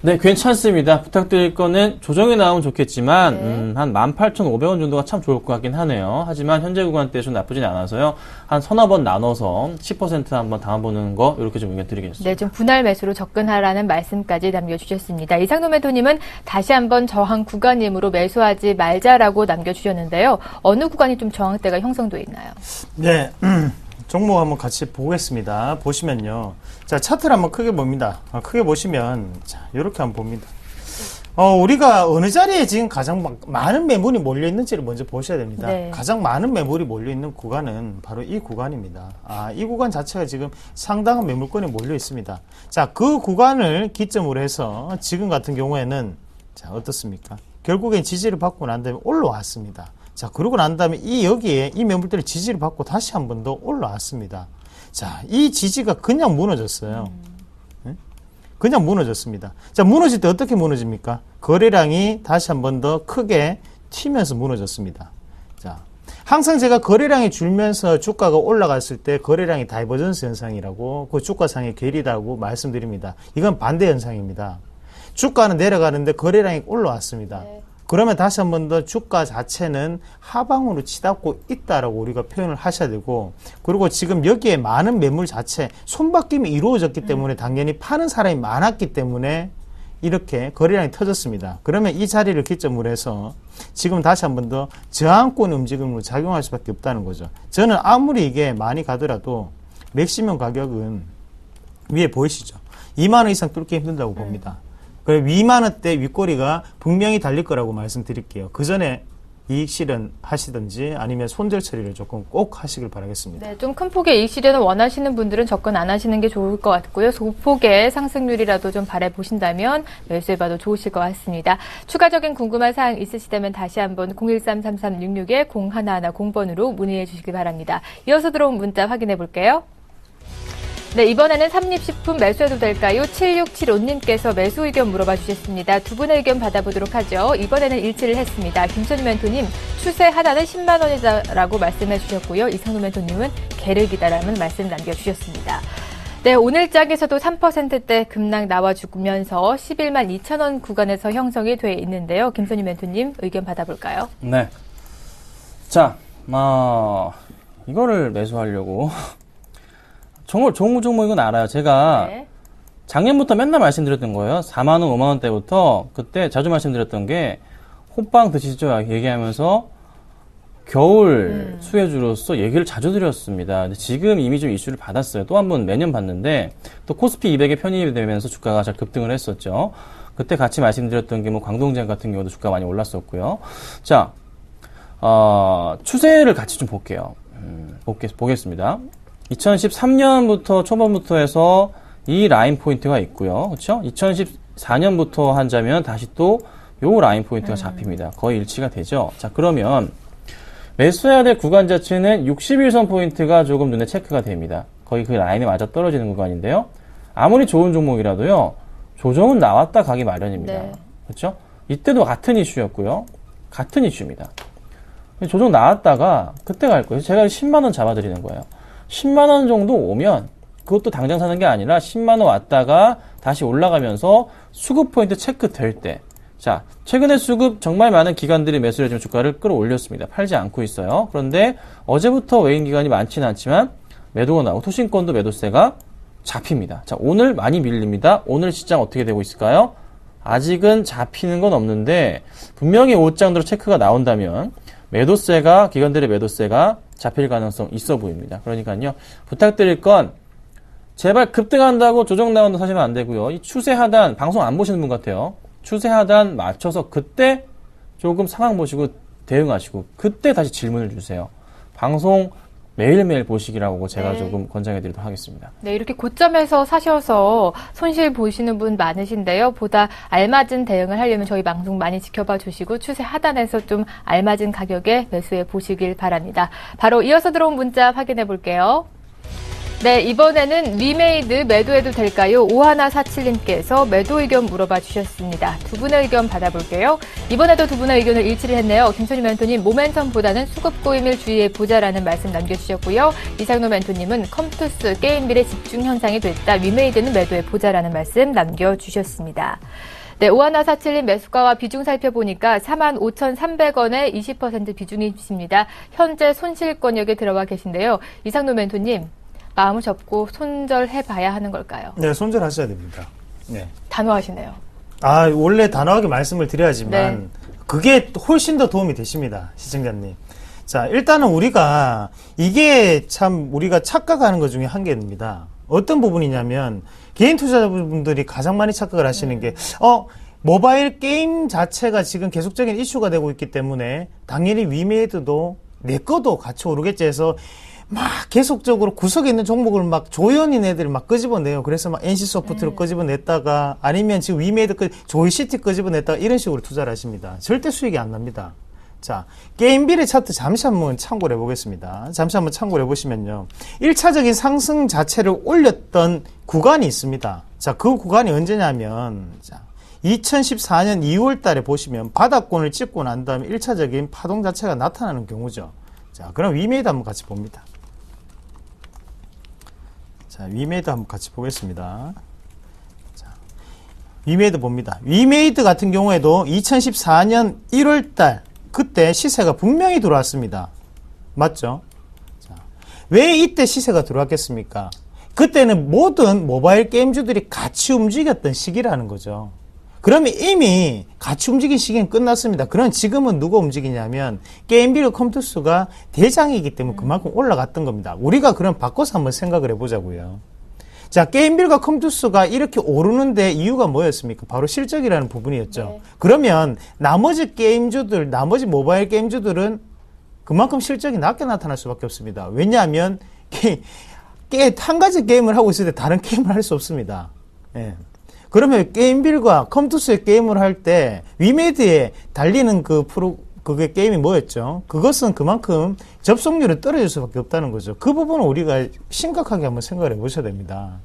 네, 괜찮습니다. 부탁드릴 거는 조정이 나오면 좋겠지만, 네. 한 18,500원 정도가 참 좋을 것 같긴 하네요. 하지만 현재 구간대 좀 나쁘진 않아서요. 한 서너 번 나눠서 10% 한번 담아보는 거, 이렇게 좀 의견 드리겠습니다. 네, 좀 분할 매수로 접근하라는 말씀까지 남겨주셨습니다. 이상노 멘토님은 다시 한번 저항 구간이므로 매수하지 말자라고 남겨주셨는데요. 어느 구간이 좀 저항대가 형성돼 있나요? 네, 종목 한번 같이 보겠습니다. 보시면요. 자, 차트를 한번 크게 봅니다. 크게 보시면, 자, 이렇게 한번 봅니다. 우리가 어느 자리에 지금 가장 많은 매물이 몰려있는지를 먼저 보셔야 됩니다. 네. 가장 많은 매물이 몰려있는 구간은 바로 이 구간입니다. 이 구간 자체가 지금 상당한 매물권이 몰려있습니다. 자, 그 구간을 기점으로 해서 지금 같은 경우에는, 자, 어떻습니까? 결국엔 지지를 받고 난 다음에 올라왔습니다. 자, 그러고 난 다음에 여기에 이 매물들이 지지를 받고 다시 한 번 더 올라왔습니다. 자, 이 지지가 그냥 무너졌어요. 네? 그냥 무너졌습니다. 자, 무너질 때 어떻게 무너집니까? 거래량이 다시 한 번 더 크게 튀면서 무너졌습니다. 자, 항상 제가 거래량이 줄면서 주가가 올라갔을 때 거래량이 다이버전스 현상이라고, 그 주가상의 괴리다고 말씀드립니다. 이건 반대 현상입니다. 주가는 내려가는데 거래량이 올라왔습니다. 네. 그러면 다시 한 번 더 주가 자체는 하방으로 치닫고 있다라고 우리가 표현을 하셔야 되고, 그리고 지금 여기에 많은 매물 자체, 손바뀜이 이루어졌기 때문에 당연히 파는 사람이 많았기 때문에 이렇게 거래량이 터졌습니다. 그러면 이 자리를 기점으로 해서 지금 다시 한 번 더 저항권 움직임으로 작용할 수밖에 없다는 거죠. 저는 아무리 이게 많이 가더라도 맥시멈 가격은 위에 보이시죠? 2만 원 이상 뚫기 힘들다고 봅니다. 그래, 2만 원대 윗꼬리가 분명히 달릴 거라고 말씀드릴게요. 그 전에 이익 실현 하시든지 아니면 손절 처리를 조금 꼭 하시길 바라겠습니다. 네, 좀 큰 폭의 이익 실현을 원하시는 분들은 접근 안 하시는 게 좋을 것 같고요. 소폭의 상승률이라도 좀 바라보신다면 매수해봐도 좋으실 것 같습니다. 추가적인 궁금한 사항 있으시다면 다시 한번 013-3366-0110번으로 문의해 주시기 바랍니다. 이어서 들어온 문자 확인해 볼게요. 네, 이번에는 삼립식품 매수해도 될까요? 7675님께서 매수 의견 물어봐 주셨습니다. 두 분의 의견 받아보도록 하죠. 이번에는 일치를 했습니다. 김선희 멘토님, 추세 하나는 10만 원이다라고 말씀해 주셨고요. 이상노 멘토님은 계륵이다라는 말씀 남겨주셨습니다. 네, 오늘 장에서도 3%대 급락 나와주면서 11만 2천 원 구간에서 형성이 돼 있는데요. 김선희 멘토님 의견 받아볼까요? 네. 자, 이거를 매수하려고. 정말 좋은 종목이건 알아요. 제가 네. 작년부터 맨날 말씀드렸던 거예요. 4만 원, 5만 원대부터 그때 자주 말씀드렸던 게 호빵 드시죠? 얘기하면서 겨울 수혜주로서 얘기를 자주 드렸습니다. 근데 지금 이미 좀 이슈를 받았어요. 또 한 번 매년 받는데 또 코스피 200에 편입이 되면서 주가가 잘 급등을 했었죠. 그때 같이 말씀드렸던 게 뭐 광동제약 같은 경우도 주가 많이 올랐었고요. 자, 추세를 같이 좀 볼게요. 보겠습니다. 2013년부터 초반부터 해서 이 라인 포인트가 있고요. 그렇죠? 2024년부터 한자면 다시 또 요 라인 포인트가 잡힙니다. 거의 일치가 되죠. 자, 그러면 매수해야 될 구간 자체는 61선 포인트가 조금 눈에 체크가 됩니다. 거의 그 라인에 맞아 떨어지는 구간인데요. 아무리 좋은 종목이라도요. 조정은 나왔다 가기 마련입니다. 네. 그렇죠? 이때도 같은 이슈였고요. 같은 이슈입니다. 조정 나왔다가 그때 갈 거예요. 제가 10만 원 잡아드리는 거예요. 10만 원 정도 오면 그것도 당장 사는 게 아니라 10만 원 왔다가 다시 올라가면서 수급 포인트 체크 될 때. 자, 최근에 수급 정말 많은 기관들이 매수를 해주면 주가를 끌어올렸습니다. 팔지 않고 있어요. 그런데 어제부터 외인 기관이 많지는 않지만 매도가 나오고 투신권도 매도세가 잡힙니다. 자, 오늘 많이 밀립니다. 오늘 시장 어떻게 되고 있을까요? 아직은 잡히는 건 없는데 분명히 옷장으로 체크가 나온다면 매도세가 기관들의 매도세가 잡힐 가능성 있어 보입니다. 그러니까요. 부탁드릴 건 제발 급등한다고 조정 나온다 사시면 안 되고요. 이 추세 하단 방송 안 보시는 분 같아요. 추세 하단 맞춰서 그때 조금 상황 보시고 대응하시고 그때 다시 질문을 주세요. 방송 매일매일 보시기라고 제가 네. 조금 권장해드리도록 하겠습니다. 네, 이렇게 고점에서 사셔서 손실 보시는 분 많으신데요. 보다 알맞은 대응을 하려면 저희 방송 많이 지켜봐 주시고 추세 하단에서 좀 알맞은 가격에 매수해 보시길 바랍니다. 바로 이어서 들어온 문자 확인해 볼게요. 네, 이번에는 리메이드 매도해도 될까요? 5147님께서 매도 의견 물어봐 주셨습니다. 두 분의 의견 받아볼게요. 이번에도 두 분의 의견을 일치를 했네요. 김선희 멘토님, 모멘텀보다는 수급 고임을 주의해 보자라는 말씀 남겨주셨고요. 이상노 멘토님은 컴투스 게임빌의 집중 현상이 됐다. 리메이드는 매도해 보자라는 말씀 남겨주셨습니다. 네, 5147님 매수가와 비중 살펴보니까 45,300원에 20% 비중이십니다. 현재 손실권역에 들어와 계신데요. 이상노 멘토님, 마음을 접고 손절해봐야 하는 걸까요? 네, 손절하셔야 됩니다. 네. 단호하시네요. 아, 원래 단호하게 말씀을 드려야지만 네. 그게 훨씬 더 도움이 되십니다, 시청자님. 자, 일단은 우리가 이게 참 우리가 착각하는 것 중에 한 개입니다. 어떤 부분이냐면 개인 투자자분들이 가장 많이 착각을 하시는 게 모바일 게임 자체가 지금 계속적인 이슈가 되고 있기 때문에 당연히 위메이드도 내 거도 같이 오르겠지 해서 막 계속적으로 구석에 있는 종목을 막 조연인 애들을 막 끄집어내요. 그래서 막 NC소프트를 끄집어냈다가 아니면 지금 위메이드 조이시티 끄집어냈다가 이런 식으로 투자를 하십니다. 절대 수익이 안 납니다. 자, 게임빌의 차트 잠시 한번 참고를 해보겠습니다. 잠시 한번 참고를 해보시면요. 1차적인 상승 자체를 올렸던 구간이 있습니다. 자, 그 구간이 언제냐면, 자, 2014년 2월 달에 보시면 바닥권을 찍고 난 다음에 1차적인 파동 자체가 나타나는 경우죠. 자, 그럼 위메이드 한번 같이 봅니다. 자, 위메이드 한번 같이 보겠습니다. 자, 위메이드 봅니다. 위메이드 같은 경우에도 2014년 1월 달 그때 시세가 분명히 들어왔습니다. 맞죠? 자, 왜 이때 시세가 들어왔겠습니까? 그때는 모든 모바일 게임주들이 같이 움직였던 시기라는 거죠. 그러면 이미 같이 움직인 시기는 끝났습니다. 그럼 지금은 누가 움직이냐면 게임빌과 컴투스가 대장이기 때문에 그만큼 올라갔던 겁니다. 우리가 그럼 바꿔서 한번 생각을 해보자고요. 자, 게임빌과 컴투스가 이렇게 오르는데 이유가 뭐였습니까? 바로 실적이라는 부분이었죠. 네. 그러면 나머지 게임주들, 나머지 모바일 게임주들은 그만큼 실적이 낮게 나타날 수밖에 없습니다. 왜냐하면 한 가지 게임을 하고 있을 때 다른 게임을 할 수 없습니다. 예. 그러면 게임빌과 컴투스의 게임을 할 때 위메이드에 달리는 그게 게임이 뭐였죠? 그것은 그만큼 접속률이 떨어질 수밖에 없다는 거죠. 그 부분은 우리가 심각하게 한번 생각을 해보셔야 됩니다.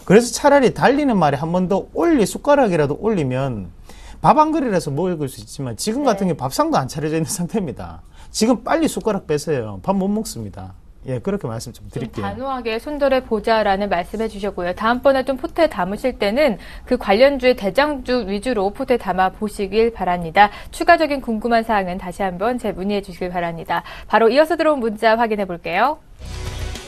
그래서 차라리 달리는 말에 한 번 더 숟가락이라도 올리면 밥 한 그릇에서 먹을 수 있지만 지금 같은 경우 밥상도 안 차려져 있는 상태입니다. 지금 빨리 숟가락 빼세요. 밥 못 먹습니다. 예, 그렇게 말씀 좀 드릴게요. 단호하게 손절해 보자라는 말씀해 주셨고요. 다음번에 좀 포트에 담으실 때는 그 관련주의 대장주 위주로 포트에 담아 보시길 바랍니다. 추가적인 궁금한 사항은 다시 한번 문의해 주시길 바랍니다. 바로 이어서 들어온 문자 확인해 볼게요.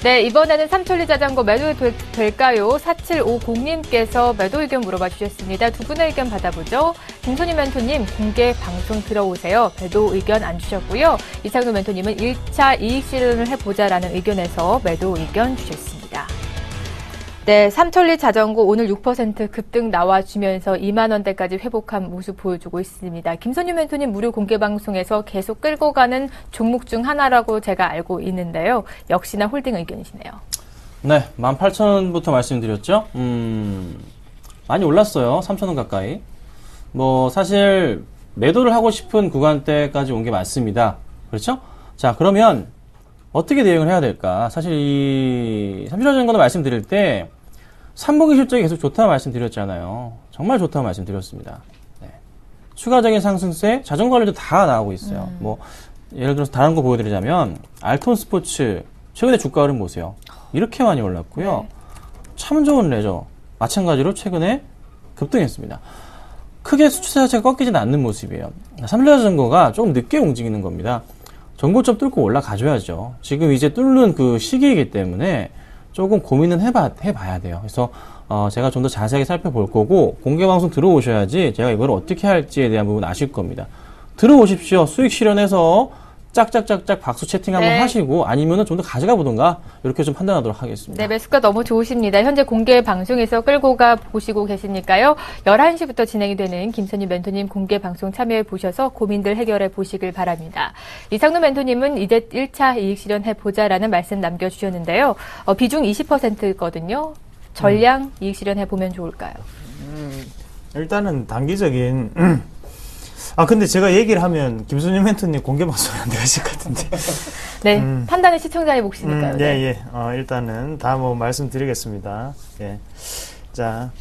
네, 이번에는 삼천리 자전거 매도 될까요? 4750님께서 매도 의견 물어봐 주셨습니다. 두 분의 의견 받아보죠. 김선희 멘토님, 공개 방송 들어오세요. 매도 의견 안 주셨고요. 이상도 멘토님은 1차 이익 실현을 해보자라는 의견에서 매도 의견 주셨습니다. 네, 삼천리 자전거 오늘 6% 급등 나와주면서 2만 원대까지 회복한 모습 보여주고 있습니다. 김선희 멘토님 무료 공개 방송에서 계속 끌고 가는 종목 중 하나라고 제가 알고 있는데요. 역시나 홀딩 의견이시네요. 네, 18,000원부터 말씀드렸죠. 많이 올랐어요. 3,000원 가까이. 뭐 사실 매도를 하고 싶은 구간대까지 온 게 맞습니다. 그렇죠? 자, 그러면 어떻게 대응을 해야 될까? 사실 이 삼성전자도 말씀드릴 때 3분기 실적이 계속 좋다고 말씀드렸잖아요. 정말 좋다고 말씀드렸습니다. 네. 추가적인 상승세, 자전거 관리도 다 나오고 있어요. 뭐 예를 들어서 다른 거 보여드리자면 알톤 스포츠 최근에 주가 흐름 보세요. 이렇게 많이 올랐고요. 참 좋은 레저 마찬가지로 최근에 급등했습니다. 크게 수치 자체가 꺾이진 않는 모습이에요. 삼성자전거가 조금 늦게 움직이는 겁니다. 전고점 뚫고 올라가줘야죠. 지금 이제 뚫는 그 시기이기 때문에 조금 고민은 해봐야 돼요. 그래서 제가 좀 더 자세하게 살펴볼 거고 공개방송 들어오셔야지 제가 이걸 어떻게 할지에 대한 부분 아실 겁니다. 들어오십시오. 수익 실현해서 짝짝짝짝 박수 채팅 한번 네. 하시고 아니면은 좀 더 가져가 보던가 이렇게 좀 판단하도록 하겠습니다. 네, 매수가 너무 좋으십니다. 현재 공개 방송에서 끌고 가 보시고 계시니까요. 11시부터 진행이 되는 김선희 멘토님 공개 방송 참여해 보셔서 고민들 해결해 보시길 바랍니다. 이상노 멘토님은 이제 1차 이익 실현해 보자라는 말씀 남겨주셨는데요. 비중 20%거든요. 전량 이익 실현해 보면 좋을까요? 일단은 단기적인 근데 제가 얘기를 하면 김순영 멘토님 공개 방송이 안 되실 것 같은데. 네, 판단은 시청자의 몫이니까요. 네. 예. 일단은 다 뭐 말씀드리겠습니다. 예. 자,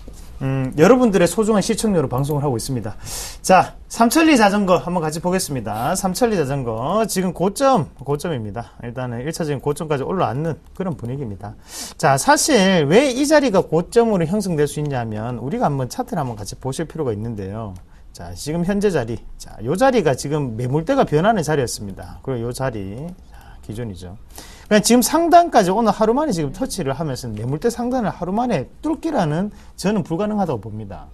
여러분들의 소중한 시청료로 방송을 하고 있습니다. 자, 삼천리 자전거 한번 같이 보겠습니다. 삼천리 자전거 지금 고점입니다. 일단은 1차적인 고점까지 올라앉는 그런 분위기입니다. 자, 사실 왜 이 자리가 고점으로 형성될 수 있냐면 우리가 한번 차트를 한번 같이 보실 필요가 있는데요. 자, 지금 현재 자리. 자, 요 자리가 지금 매물대가 변하는 자리였습니다. 그리고 요 자리. 자, 기존이죠. 그러니까 지금 상단까지 오늘 하루 만에 지금 터치를 하면서 매물대 상단을 하루 만에 뚫기라는 저는 불가능하다고 봅니다.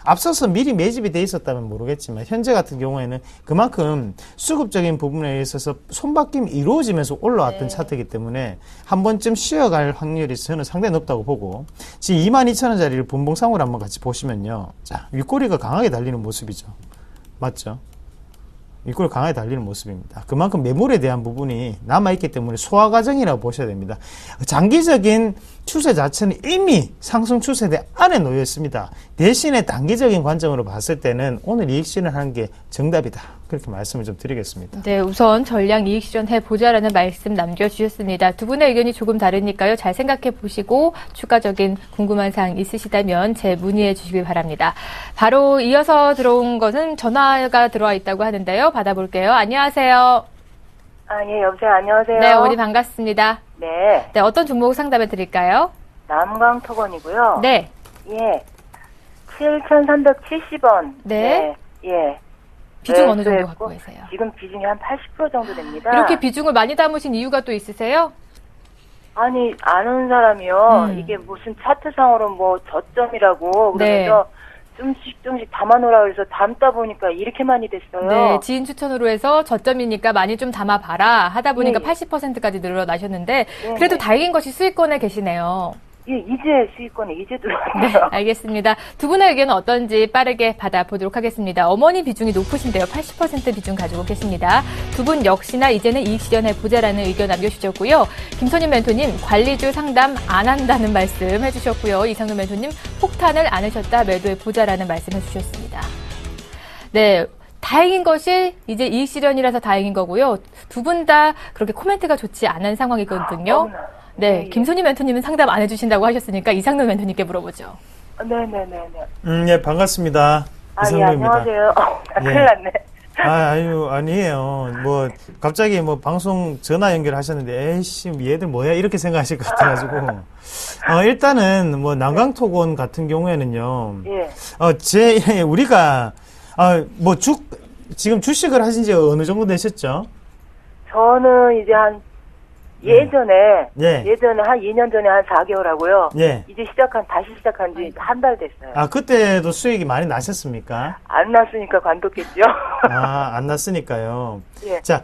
앞서서 미리 매집이 돼 있었다면 모르겠지만 현재 같은 경우에는 그만큼 수급적인 부분에 있어서 손바뀜이 이루어지면서 올라왔던 차트이기 때문에 한 번쯤 쉬어갈 확률이 저는 상당히 높다고 보고 지금 22,000원짜리를 분봉상으로 한번 같이 보시면요. 자, 윗꼬리가 강하게 달리는 모습이죠. 맞죠? 윗꼬리 강하게 달리는 모습입니다. 그만큼 매물에 대한 부분이 남아있기 때문에 소화 과정이라고 보셔야 됩니다. 장기적인 추세 자체는 이미 상승 추세대 안에 놓여 있습니다. 대신에 단기적인 관점으로 봤을 때는 오늘 이익 실현하는 게 정답이다. 그렇게 말씀을 좀 드리겠습니다. 네, 우선 전량 이익 실현해 보자라는 말씀 남겨주셨습니다. 두 분의 의견이 조금 다르니까요. 잘 생각해 보시고 추가적인 궁금한 사항 있으시다면 제 문의해 주시길 바랍니다. 바로 이어서 들어온 것은 전화가 들어와 있다고 하는데요. 받아볼게요. 안녕하세요. 예, 여보세요. 안녕하세요. 네, 어머니 반갑습니다. 네, 네, 어떤 종목 상담해 드릴까요? 남광토건이고요. 네. 예, 7,370원. 네. 예. 비중 어느 정도 매수했고, 갖고 계세요? 지금 비중이 한 80% 정도 됩니다. 이렇게 비중을 많이 담으신 이유가 또 있으세요? 아니, 아는 사람이요. 음. 이게 무슨 차트상으로 뭐 저점이라고 네. 그러면서 조금씩 담아놓으라 그래서 담다 보니까 이렇게 많이 됐어요. 네, 지인 추천으로 해서 저점이니까 많이 좀 담아봐라 하다 보니까 네. 80%까지 늘어나셨는데 네, 그래도 네. 다행인 것이 수익권에 계시네요. 예, 이제 수익권에 이제 네, 들어왔어요. 알겠습니다. 두 분의 의견은 어떤지 빠르게 받아보도록 하겠습니다. 어머니 비중이 높으신데요. 80% 비중 가지고 계십니다. 두 분 역시나 이제는 이익 실현해 보자라는 의견 남겨주셨고요. 김선희 멘토님 관리주 상담 안 한다는 말씀 해주셨고요. 이상노 멘토님 폭탄을 안으셨다 매도해 보자라는 말씀 해주셨습니다. 네. 다행인 것이 이제 이익 실현이라서 다행인 거고요. 두 분 다 그렇게 코멘트가 좋지 않은 상황이거든요. 너무나. 네, 예. 김선희 멘토님은 상담 안 해주신다고 하셨으니까 이상노 멘토님께 물어보죠. 네네네네. 예, 반갑습니다. 예, 이상로입니다. 안녕하세요. 예. 큰일 났네. 아니에요. 뭐, 갑자기 뭐, 방송 전화 연결하셨는데, 에이씨, 얘들 뭐야? 이렇게 생각하실 것 같아가지고. 일단은, 뭐, 난강토건 같은 경우에는요, 예. 우리가, 지금 주식을 하신 지 어느 정도 되셨죠? 저는 이제 예전에 예. 한 2년 전에 한 4개월 하고요. 예. 이제 다시 시작한 지 한 달 됐어요. 그때도 수익이 많이 나셨습니까? 안 났으니까 관뒀겠죠. 안 났으니까요. 예. 자,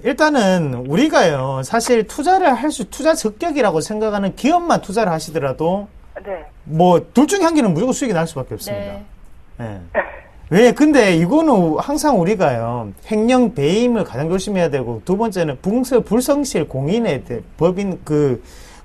일단은 우리가요, 사실 투자 적격이라고 생각하는 기업만 투자를 하시더라도, 네. 뭐, 둘 중에 한 개는 무조건 수익이 날 수밖에 없습니다. 네. 예. 왜? 근데 이거는 항상 우리가요, 횡령 배임을 가장 조심해야 되고, 두 번째는 불성실 공인의 법인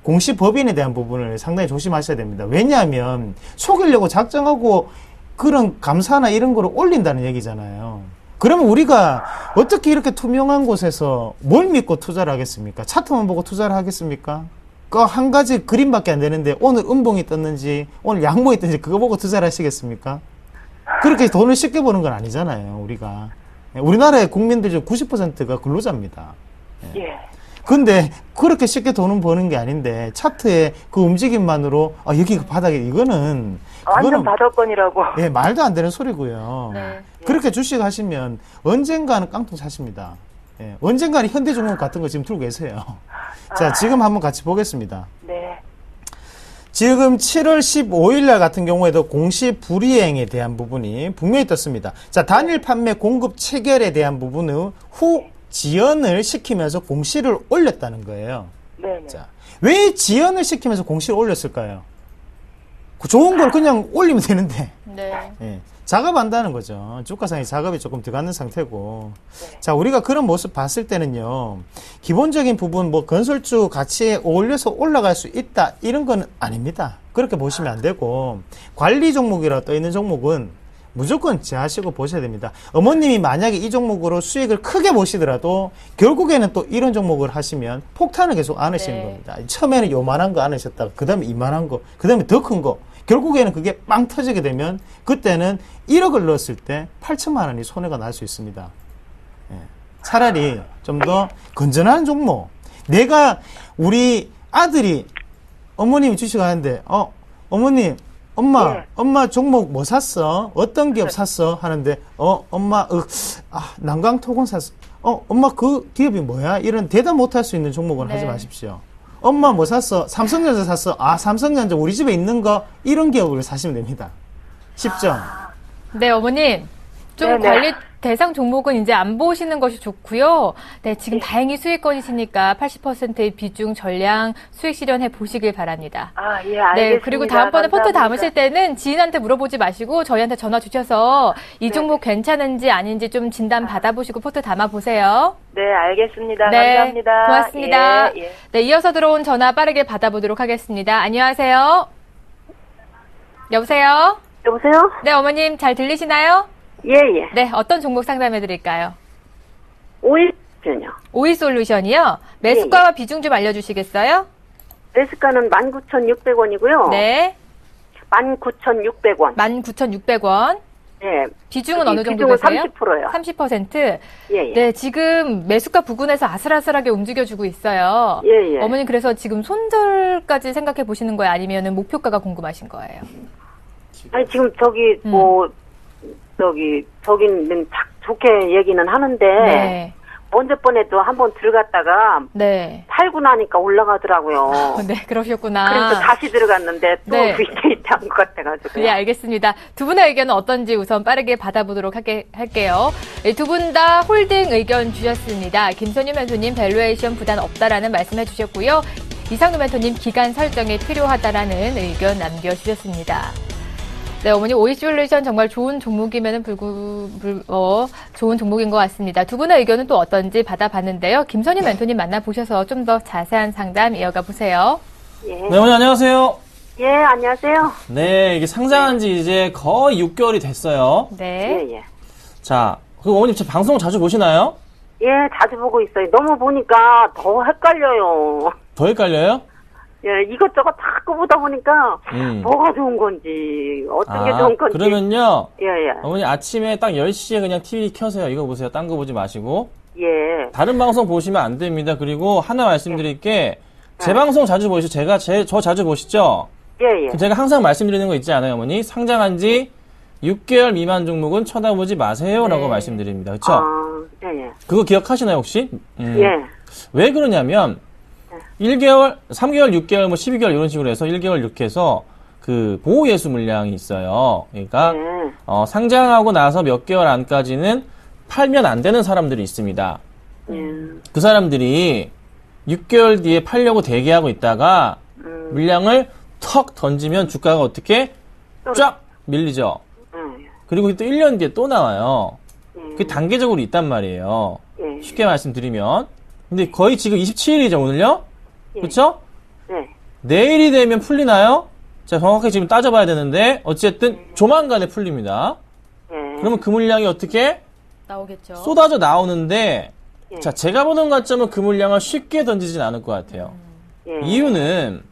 공시법인에 대한 부분을 상당히 조심하셔야 됩니다. 왜냐하면 속이려고 작정하고 그런 감사나 이런 거를 올린다는 얘기잖아요. 그러면 우리가 어떻게 이렇게 투명한 곳에서 뭘 믿고 투자를 하겠습니까? 차트만 보고 투자를 하겠습니까? 그 한 가지 그림밖에 안 되는데 오늘 음봉이 떴는지 오늘 양봉이 떴는지 그거 보고 투자를 하시겠습니까? 그렇게 돈을 쉽게 버는 건 아니잖아요, 우리가. 우리나라의 국민들 중 90%가 근로자입니다. 예. 근데 그렇게 쉽게 돈은 버는 게 아닌데 차트의 그 움직임만으로 여기가 바닥에 이거는 완전 바닥권이라고. 예, 말도 안 되는 소리고요. 네. 그렇게 주식 하시면 언젠가는 깡통 사십니다. 예, 언젠가는 현대중공업 같은 거 지금 들고 계세요. 자, 지금 한번 같이 보겠습니다. 네. 지금 7월 15일 날 같은 경우에도 공시 불이행에 대한 부분이 분명히 떴습니다. 자, 단일 판매 공급 체결에 대한 부분은 후 지연을 시키면서 공시를 올렸다는 거예요. 네. 자, 왜 지연을 시키면서 공시를 올렸을까요? 좋은 걸 그냥 올리면 되는데. 네. 예, 작업한다는 거죠. 주가상에 작업이 조금 들어가는 상태고. 자, 우리가 그런 모습 봤을 때는요, 기본적인 부분, 건설주 가치에 어울려서 올라갈 수 있다, 이런 건 아닙니다. 그렇게 보시면 안 되고, 관리 종목이라고 떠 있는 종목은 무조건 제하시고 보셔야 됩니다. 어머님이 만약에 이 종목으로 수익을 크게 보시더라도, 결국에는 또 이런 종목을 하시면 폭탄을 계속 안 하시는 네. 겁니다. 처음에는 요만한 거 안 하셨다가, 그 다음에 이만한 거, 그 다음에 더 큰 거, 결국에는 그게 빵 터지게 되면 그때는 1억을 넣었을 때 8천만 원이 손해가 날 수 있습니다. 예. 차라리 좀 더 건전한 종목. 내가 우리 아들이 어머님이 주식하는데 어머님 엄마 네. 엄마 종목 뭐 샀어? 어떤 기업 샀어? 하는데 엄마 난강토건 샀어. 엄마 그 기업이 뭐야? 이런 대답 못할 수 있는 종목은 네. 하지 마십시오. 엄마 뭐 샀어? 삼성전자 샀어? 삼성전자 우리 집에 있는 거, 이런 기업을 사시면 됩니다. 쉽죠? 네, 어머님. 좀 네네. 관리 대상 종목은 이제 안 보시는 것이 좋고요. 네, 지금 다행히 수익권이시니까 80%의 비중 전량 수익 실현해 보시길 바랍니다. 예, 알겠습니다. 네, 그리고 다음번에 포트 감사합니다. 담으실 때는 지인한테 물어보지 마시고 저희한테 전화 주셔서 이 종목 괜찮은지 아닌지 좀 진단 받아보시고 포트 담아보세요. 네, 알겠습니다. 네, 감사합니다. 고맙습니다. 예, 예. 네, 이어서 들어온 전화 빠르게 받아보도록 하겠습니다. 안녕하세요. 여보세요? 여보세요? 네, 어머님 잘 들리시나요? 예, 예. 네, 어떤 종목 상담해 드릴까요? 오일전요. 오이솔루션이요? 매수가와 비중 좀 알려주시겠어요? 매수가는 19,600원이고요. 네, 19,600원. 19,600원. 예. 비중은 어느 정도 비중은 되세요? 30%요. 30%? 예, 예. 네, 지금 매수가 부근에서 아슬아슬하게 움직여주고 있어요. 예, 예. 어머님 그래서 지금 손절까지 생각해 보시는 거예요? 아니면 목표가가 궁금하신 거예요? 아니, 지금 저기는 좋게 얘기는 하는데, 네. 먼저 번에도 한번 들어갔다가, 네. 팔고 나니까 올라가더라고요. 네, 그러셨구나. 그래서 다시 들어갔는데, 또 네. 위태위태 한 것 같아가지고. 네, 알겠습니다. 두 분의 의견은 어떤지 우선 빠르게 받아보도록 할게요. 두 분 다 홀딩 의견 주셨습니다. 김선유 멘토님 밸류에이션 부담 없다라는 말씀해 주셨고요. 이상우 멘토님 기간 설정이 필요하다라는 의견 남겨주셨습니다. 네, 어머니 오이솔루션 정말 좋은 종목이면은 좋은 종목인 것 같습니다. 두 분의 의견은 또 어떤지 받아봤는데요. 김선유 멘토님 만나보셔서 좀 더 자세한 상담 이어가 보세요. 예. 네, 어머니 안녕하세요. 예, 안녕하세요. 네, 이게 상장한 지 이제 거의 6개월이 됐어요. 네. 예, 예. 자, 그리고 어머님 제 방송 자주 보시나요? 예, 자주 보고 있어요. 너무 보니까 더 헷갈려요. 더 헷갈려요? 예, 이것저것 다 끄보다 보니까 음. 뭐가 좋은 건지 어떤 게 좋은 건지. 그러면요. 예, 예. 어머니 아침에 딱 10시에 그냥 TV 켜세요. 이거 보세요. 딴 거 보지 마시고. 예. 다른 방송 보시면 안 됩니다. 그리고 하나 말씀드릴게. 제 방송 자주 보시죠. 저 자주 보시죠? 예, 예. 그럼 제가 항상 말씀드리는 거 있지 않아요, 어머니? 상장한 지 6개월 미만 종목은 쳐다보지 마세요라고 네. 말씀드립니다. 그렇죠? 아, 예, 예. 그거 기억하시나요, 혹시? 예. 왜 그러냐면 1개월, 3개월, 6개월, 12개월 이런 식으로 해서 1개월 이렇게 해서 그 보호 예수 물량이 있어요. 그러니까 예. 상장하고 나서 몇 개월 안까지는 팔면 안 되는 사람들이 있습니다. 예. 그 사람들이 6개월 뒤에 팔려고 대기하고 있다가 물량을 턱 던지면 주가가 어떻게 쫙 밀리죠. 그리고 또 1년 뒤에 또 나와요. 그게 단계적으로 있단 말이에요. 예. 쉽게 말씀드리면. 근데 거의 지금 27일이죠, 오늘요? 예. 그렇죠? 예. 내일이 되면 풀리나요? 자, 정확하게 지금 따져봐야 되는데 어쨌든 조만간에 풀립니다. 그러면 그 물량이 어떻게 나오겠죠. 쏟아져 나오는데 자, 제가 보는 관점은 그 물량을 쉽게 던지진 않을 것 같아요. 이유는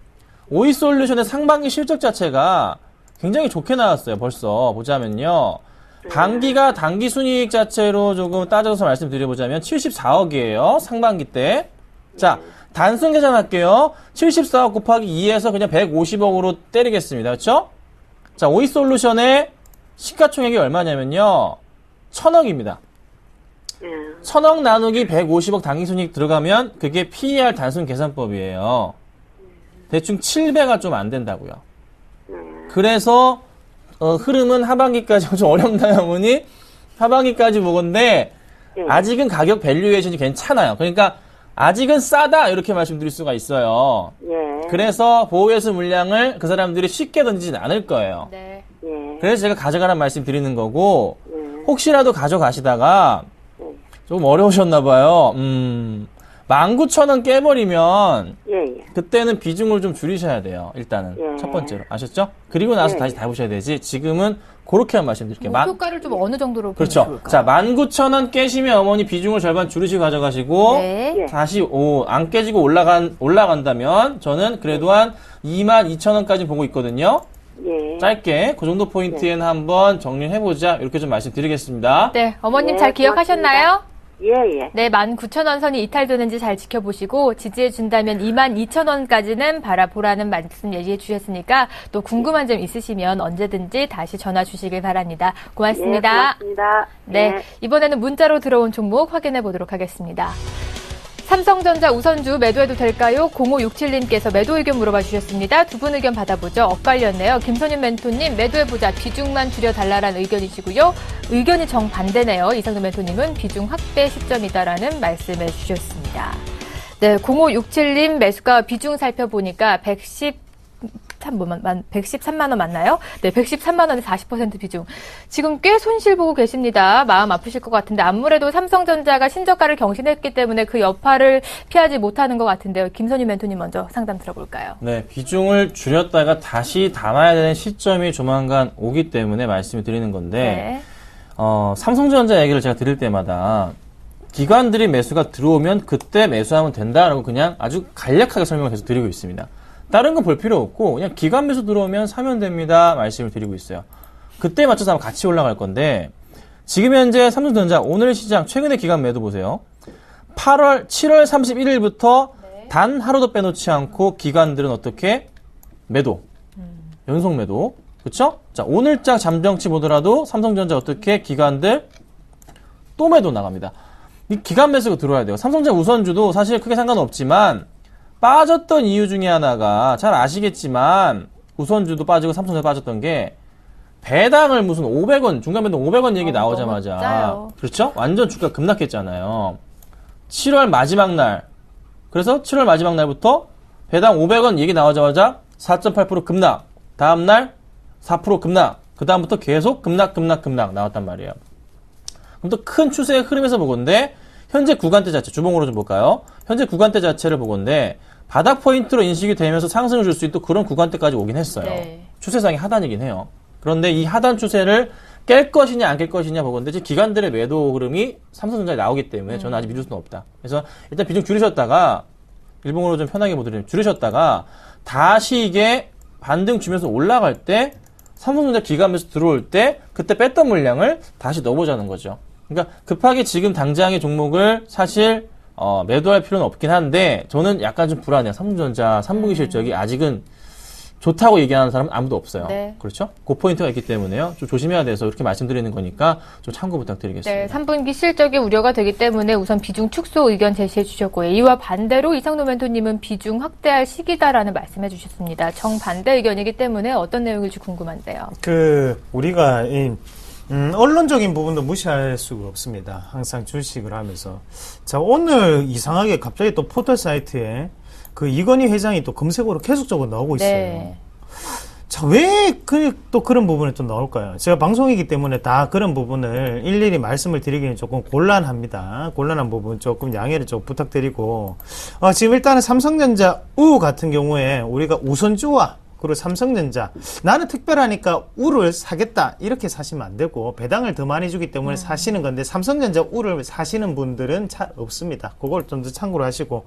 오이솔루션의 상반기 실적 자체가 굉장히 좋게 나왔어요. 벌써 보자면요. 반기가 단기 순이익 자체로 조금 따져서 말씀드려보자면 74억이에요. 상반기 때. 자, 단순 계산할게요. 74억 곱하기 2에서 그냥 150억으로 때리겠습니다. 그렇죠? 자, 오이솔루션의 시가총액이 얼마냐면요. 1000억입니다. 1000억 나누기 150억 당기순이익 들어가면 그게 PER 단순 계산법이에요. 대충 7배가 좀 안 된다고요. 그래서 흐름은 하반기까지 좀 어렵나요, 어머니? 하반기까지 보건데 아직은 가격 밸류에이션이 괜찮아요. 그러니까 아직은 싸다 이렇게 말씀드릴 수가 있어요. 그래서 보호예수 물량을 그 사람들이 쉽게 던지진 않을 거예요. 네. 그래서 제가 가져가라는 말씀 드리는 거고 혹시라도 가져가시다가 조금 어려우셨나 봐요. 19,000원 깨버리면 그때는 비중을 좀 줄이셔야 돼요. 일단은 첫 번째로 아셨죠? 그리고 나서 다시 담으셔야 되지. 지금은 그렇게만 말씀드릴게요. 목표가를 좀 어느 정도로 그렇죠. 보면 좋을까요? 자, 19,000원 깨시면 어머니 비중을 절반 줄이시고 가져가시고 네. 다시 안 깨지고 올라간다면 저는 그래도 한 22,000원까지 보고 있거든요. 짧게 그 정도 포인트에는 한번 정리해보자 이렇게 좀 말씀드리겠습니다. 네, 어머님 잘 기억하셨나요? 네, 19,000원 선이 이탈되는지 잘 지켜보시고 지지해 준다면 22,000원까지는 바라보라는 말씀 얘기해 주셨으니까 또 궁금한 점 있으시면 언제든지 다시 전화 주시길 바랍니다. 고맙습니다. 고맙습니다. 네, 이번에는 문자로 들어온 종목 확인해 보도록 하겠습니다. 삼성전자 우선주 매도해도 될까요? 0567님께서 매도 의견 물어봐 주셨습니다. 두 분 의견 받아보죠. 엇갈렸네요. 김선윤 멘토님 매도해보자. 비중만 줄여달라는 의견이시고요. 의견이 정반대네요. 이상도 멘토님은 비중 확대 시점이다라는 말씀해 주셨습니다. 네, 0567님 매수가 비중 살펴보니까 113만 원 맞나요? 네, 113만 원에 40% 비중. 지금 꽤 손실 보고 계십니다. 마음 아프실 것 같은데 아무래도 삼성전자가 신저가를 경신했기 때문에 그 여파를 피하지 못하는 것 같은데요. 김선희 멘토님 먼저 상담 들어볼까요? 네, 비중을 줄였다가 다시 담아야 되는 시점이 조만간 오기 때문에 말씀을 드리는 건데 삼성전자 얘기를 제가 드릴 때마다 기관들이 매수가 들어오면 그때 매수하면 된다라고 그냥 아주 간략하게 설명을 계속 드리고 있습니다. 다른 건 볼 필요 없고 그냥 기관 매수 들어오면 사면 됩니다 말씀을 드리고 있어요. 그때에 맞춰서 아마 같이 올라갈 건데 지금 현재 삼성전자 오늘 시장 최근의 기관 매도 보세요. 7월 31일부터 단 하루도 빼놓지 않고 기관들은 어떻게 매도 연속 매도 그렇죠? 자 오늘장 잠정치 보더라도 삼성전자 어떻게 기관들 또 매도 나갑니다. 이 기관 매수가 들어와야 돼요. 삼성전자 우선주도 사실 크게 상관없지만 빠졌던 이유 중에 하나가 잘 아시겠지만 우선주도 빠지고 삼성전자 빠졌던 게 배당을 무슨 500원 중간 배당 500원 얘기 나오자마자 그렇죠? 완전 주가 급락했잖아요. 7월 마지막 날 그래서 7월 마지막 날부터 배당 500원 얘기 나오자마자 4.8% 급락 다음날 4% 급락 그 다음부터 계속 급락 나왔단 말이에요. 그럼 또 큰 추세의 흐름에서 보건데 현재 구간대 자체 주봉으로 좀 볼까요? 현재 구간대 자체를 보건데 바닥 포인트로 인식이 되면서 상승을 줄 수 있는 그런 구간대까지 오긴 했어요. 네. 추세상의 하단이긴 해요. 그런데 이 하단 추세를 깰 것이냐 안 깰 것이냐 보건데 지금 기관들의 매도 흐름이 삼성전자에 나오기 때문에 저는 아직 믿을 수는 없다. 그래서 일단 비중 줄이셨다가 일봉으로 좀 편하게 보드리면 줄이셨다가 다시 이게 반등 주면서 올라갈 때 삼성전자 기관 매수 들어올 때 그때 뺐던 물량을 다시 넣어보자는 거죠. 그러니까 급하게 지금 당장의 종목을 사실 매도할 필요는 없긴 한데 저는 약간 좀 불안해요. 삼성전자 3분기 실적이 아직은 좋다고 얘기하는 사람은 아무도 없어요. 네. 그렇죠? 그 포인트가 있기 때문에요. 좀 조심해야 돼서 이렇게 말씀드리는 거니까 좀 참고 부탁드리겠습니다. 네, 3분기 실적이 우려가 되기 때문에 우선 비중 축소 의견 제시해 주셨고요. 이와 반대로 이상노 멘토님은 비중 확대할 시기다라는 말씀해 주셨습니다. 정반대 의견이기 때문에 어떤 내용일지 궁금한데요. 우리가 언론적인 부분도 무시할 수가 없습니다. 항상 주식을 하면서. 자, 오늘 이상하게 갑자기 또 포털 사이트에 그 이건희 회장이 또 검색어로 계속적으로 나오고 있어요. 네. 자, 왜 또 그런 부분이 좀 나올까요? 제가 방송이기 때문에 다 그런 부분을 일일이 말씀을 드리기는 조금 곤란합니다. 곤란한 부분 조금 양해를 좀 부탁드리고, 지금 일단은 삼성전자 우 같은 경우에 우리가 우선주와 그리고 삼성전자, 나는 특별하니까 우를 사겠다 이렇게 사시면 안 되고, 배당을 더 많이 주기 때문에 사시는 건데, 삼성전자 우를 사시는 분들은 잘 없습니다. 그걸 좀 더 참고로 하시고,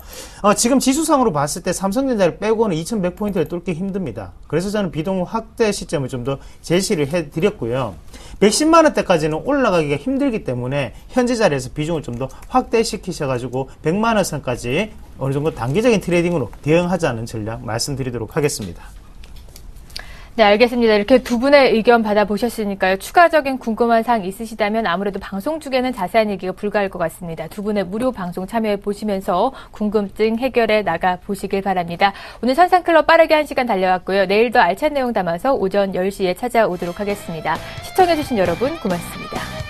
지금 지수상으로 봤을 때 삼성전자를 빼고는 2100포인트를 뚫기 힘듭니다. 그래서 저는 비동 확대 시점을 좀 더 제시를 해드렸고요. 110만 원대까지는 올라가기가 힘들기 때문에 현재 자리에서 비중을 좀 더 확대시키셔가지고 100만 원 선까지 어느 정도 단기적인 트레이딩으로 대응하자는 전략 말씀드리도록 하겠습니다. 네, 알겠습니다. 이렇게 두 분의 의견 받아보셨으니까요. 추가적인 궁금한 사항 있으시다면 아무래도 방송 중에는 자세한 얘기가 불가할 것 같습니다. 두 분의 무료 방송 참여해 보시면서 궁금증 해결해 나가 보시길 바랍니다. 오늘 선상클럽 빠르게 1시간 달려왔고요. 내일도 알찬 내용 담아서 오전 10시에 찾아오도록 하겠습니다. 시청해주신 여러분 고맙습니다.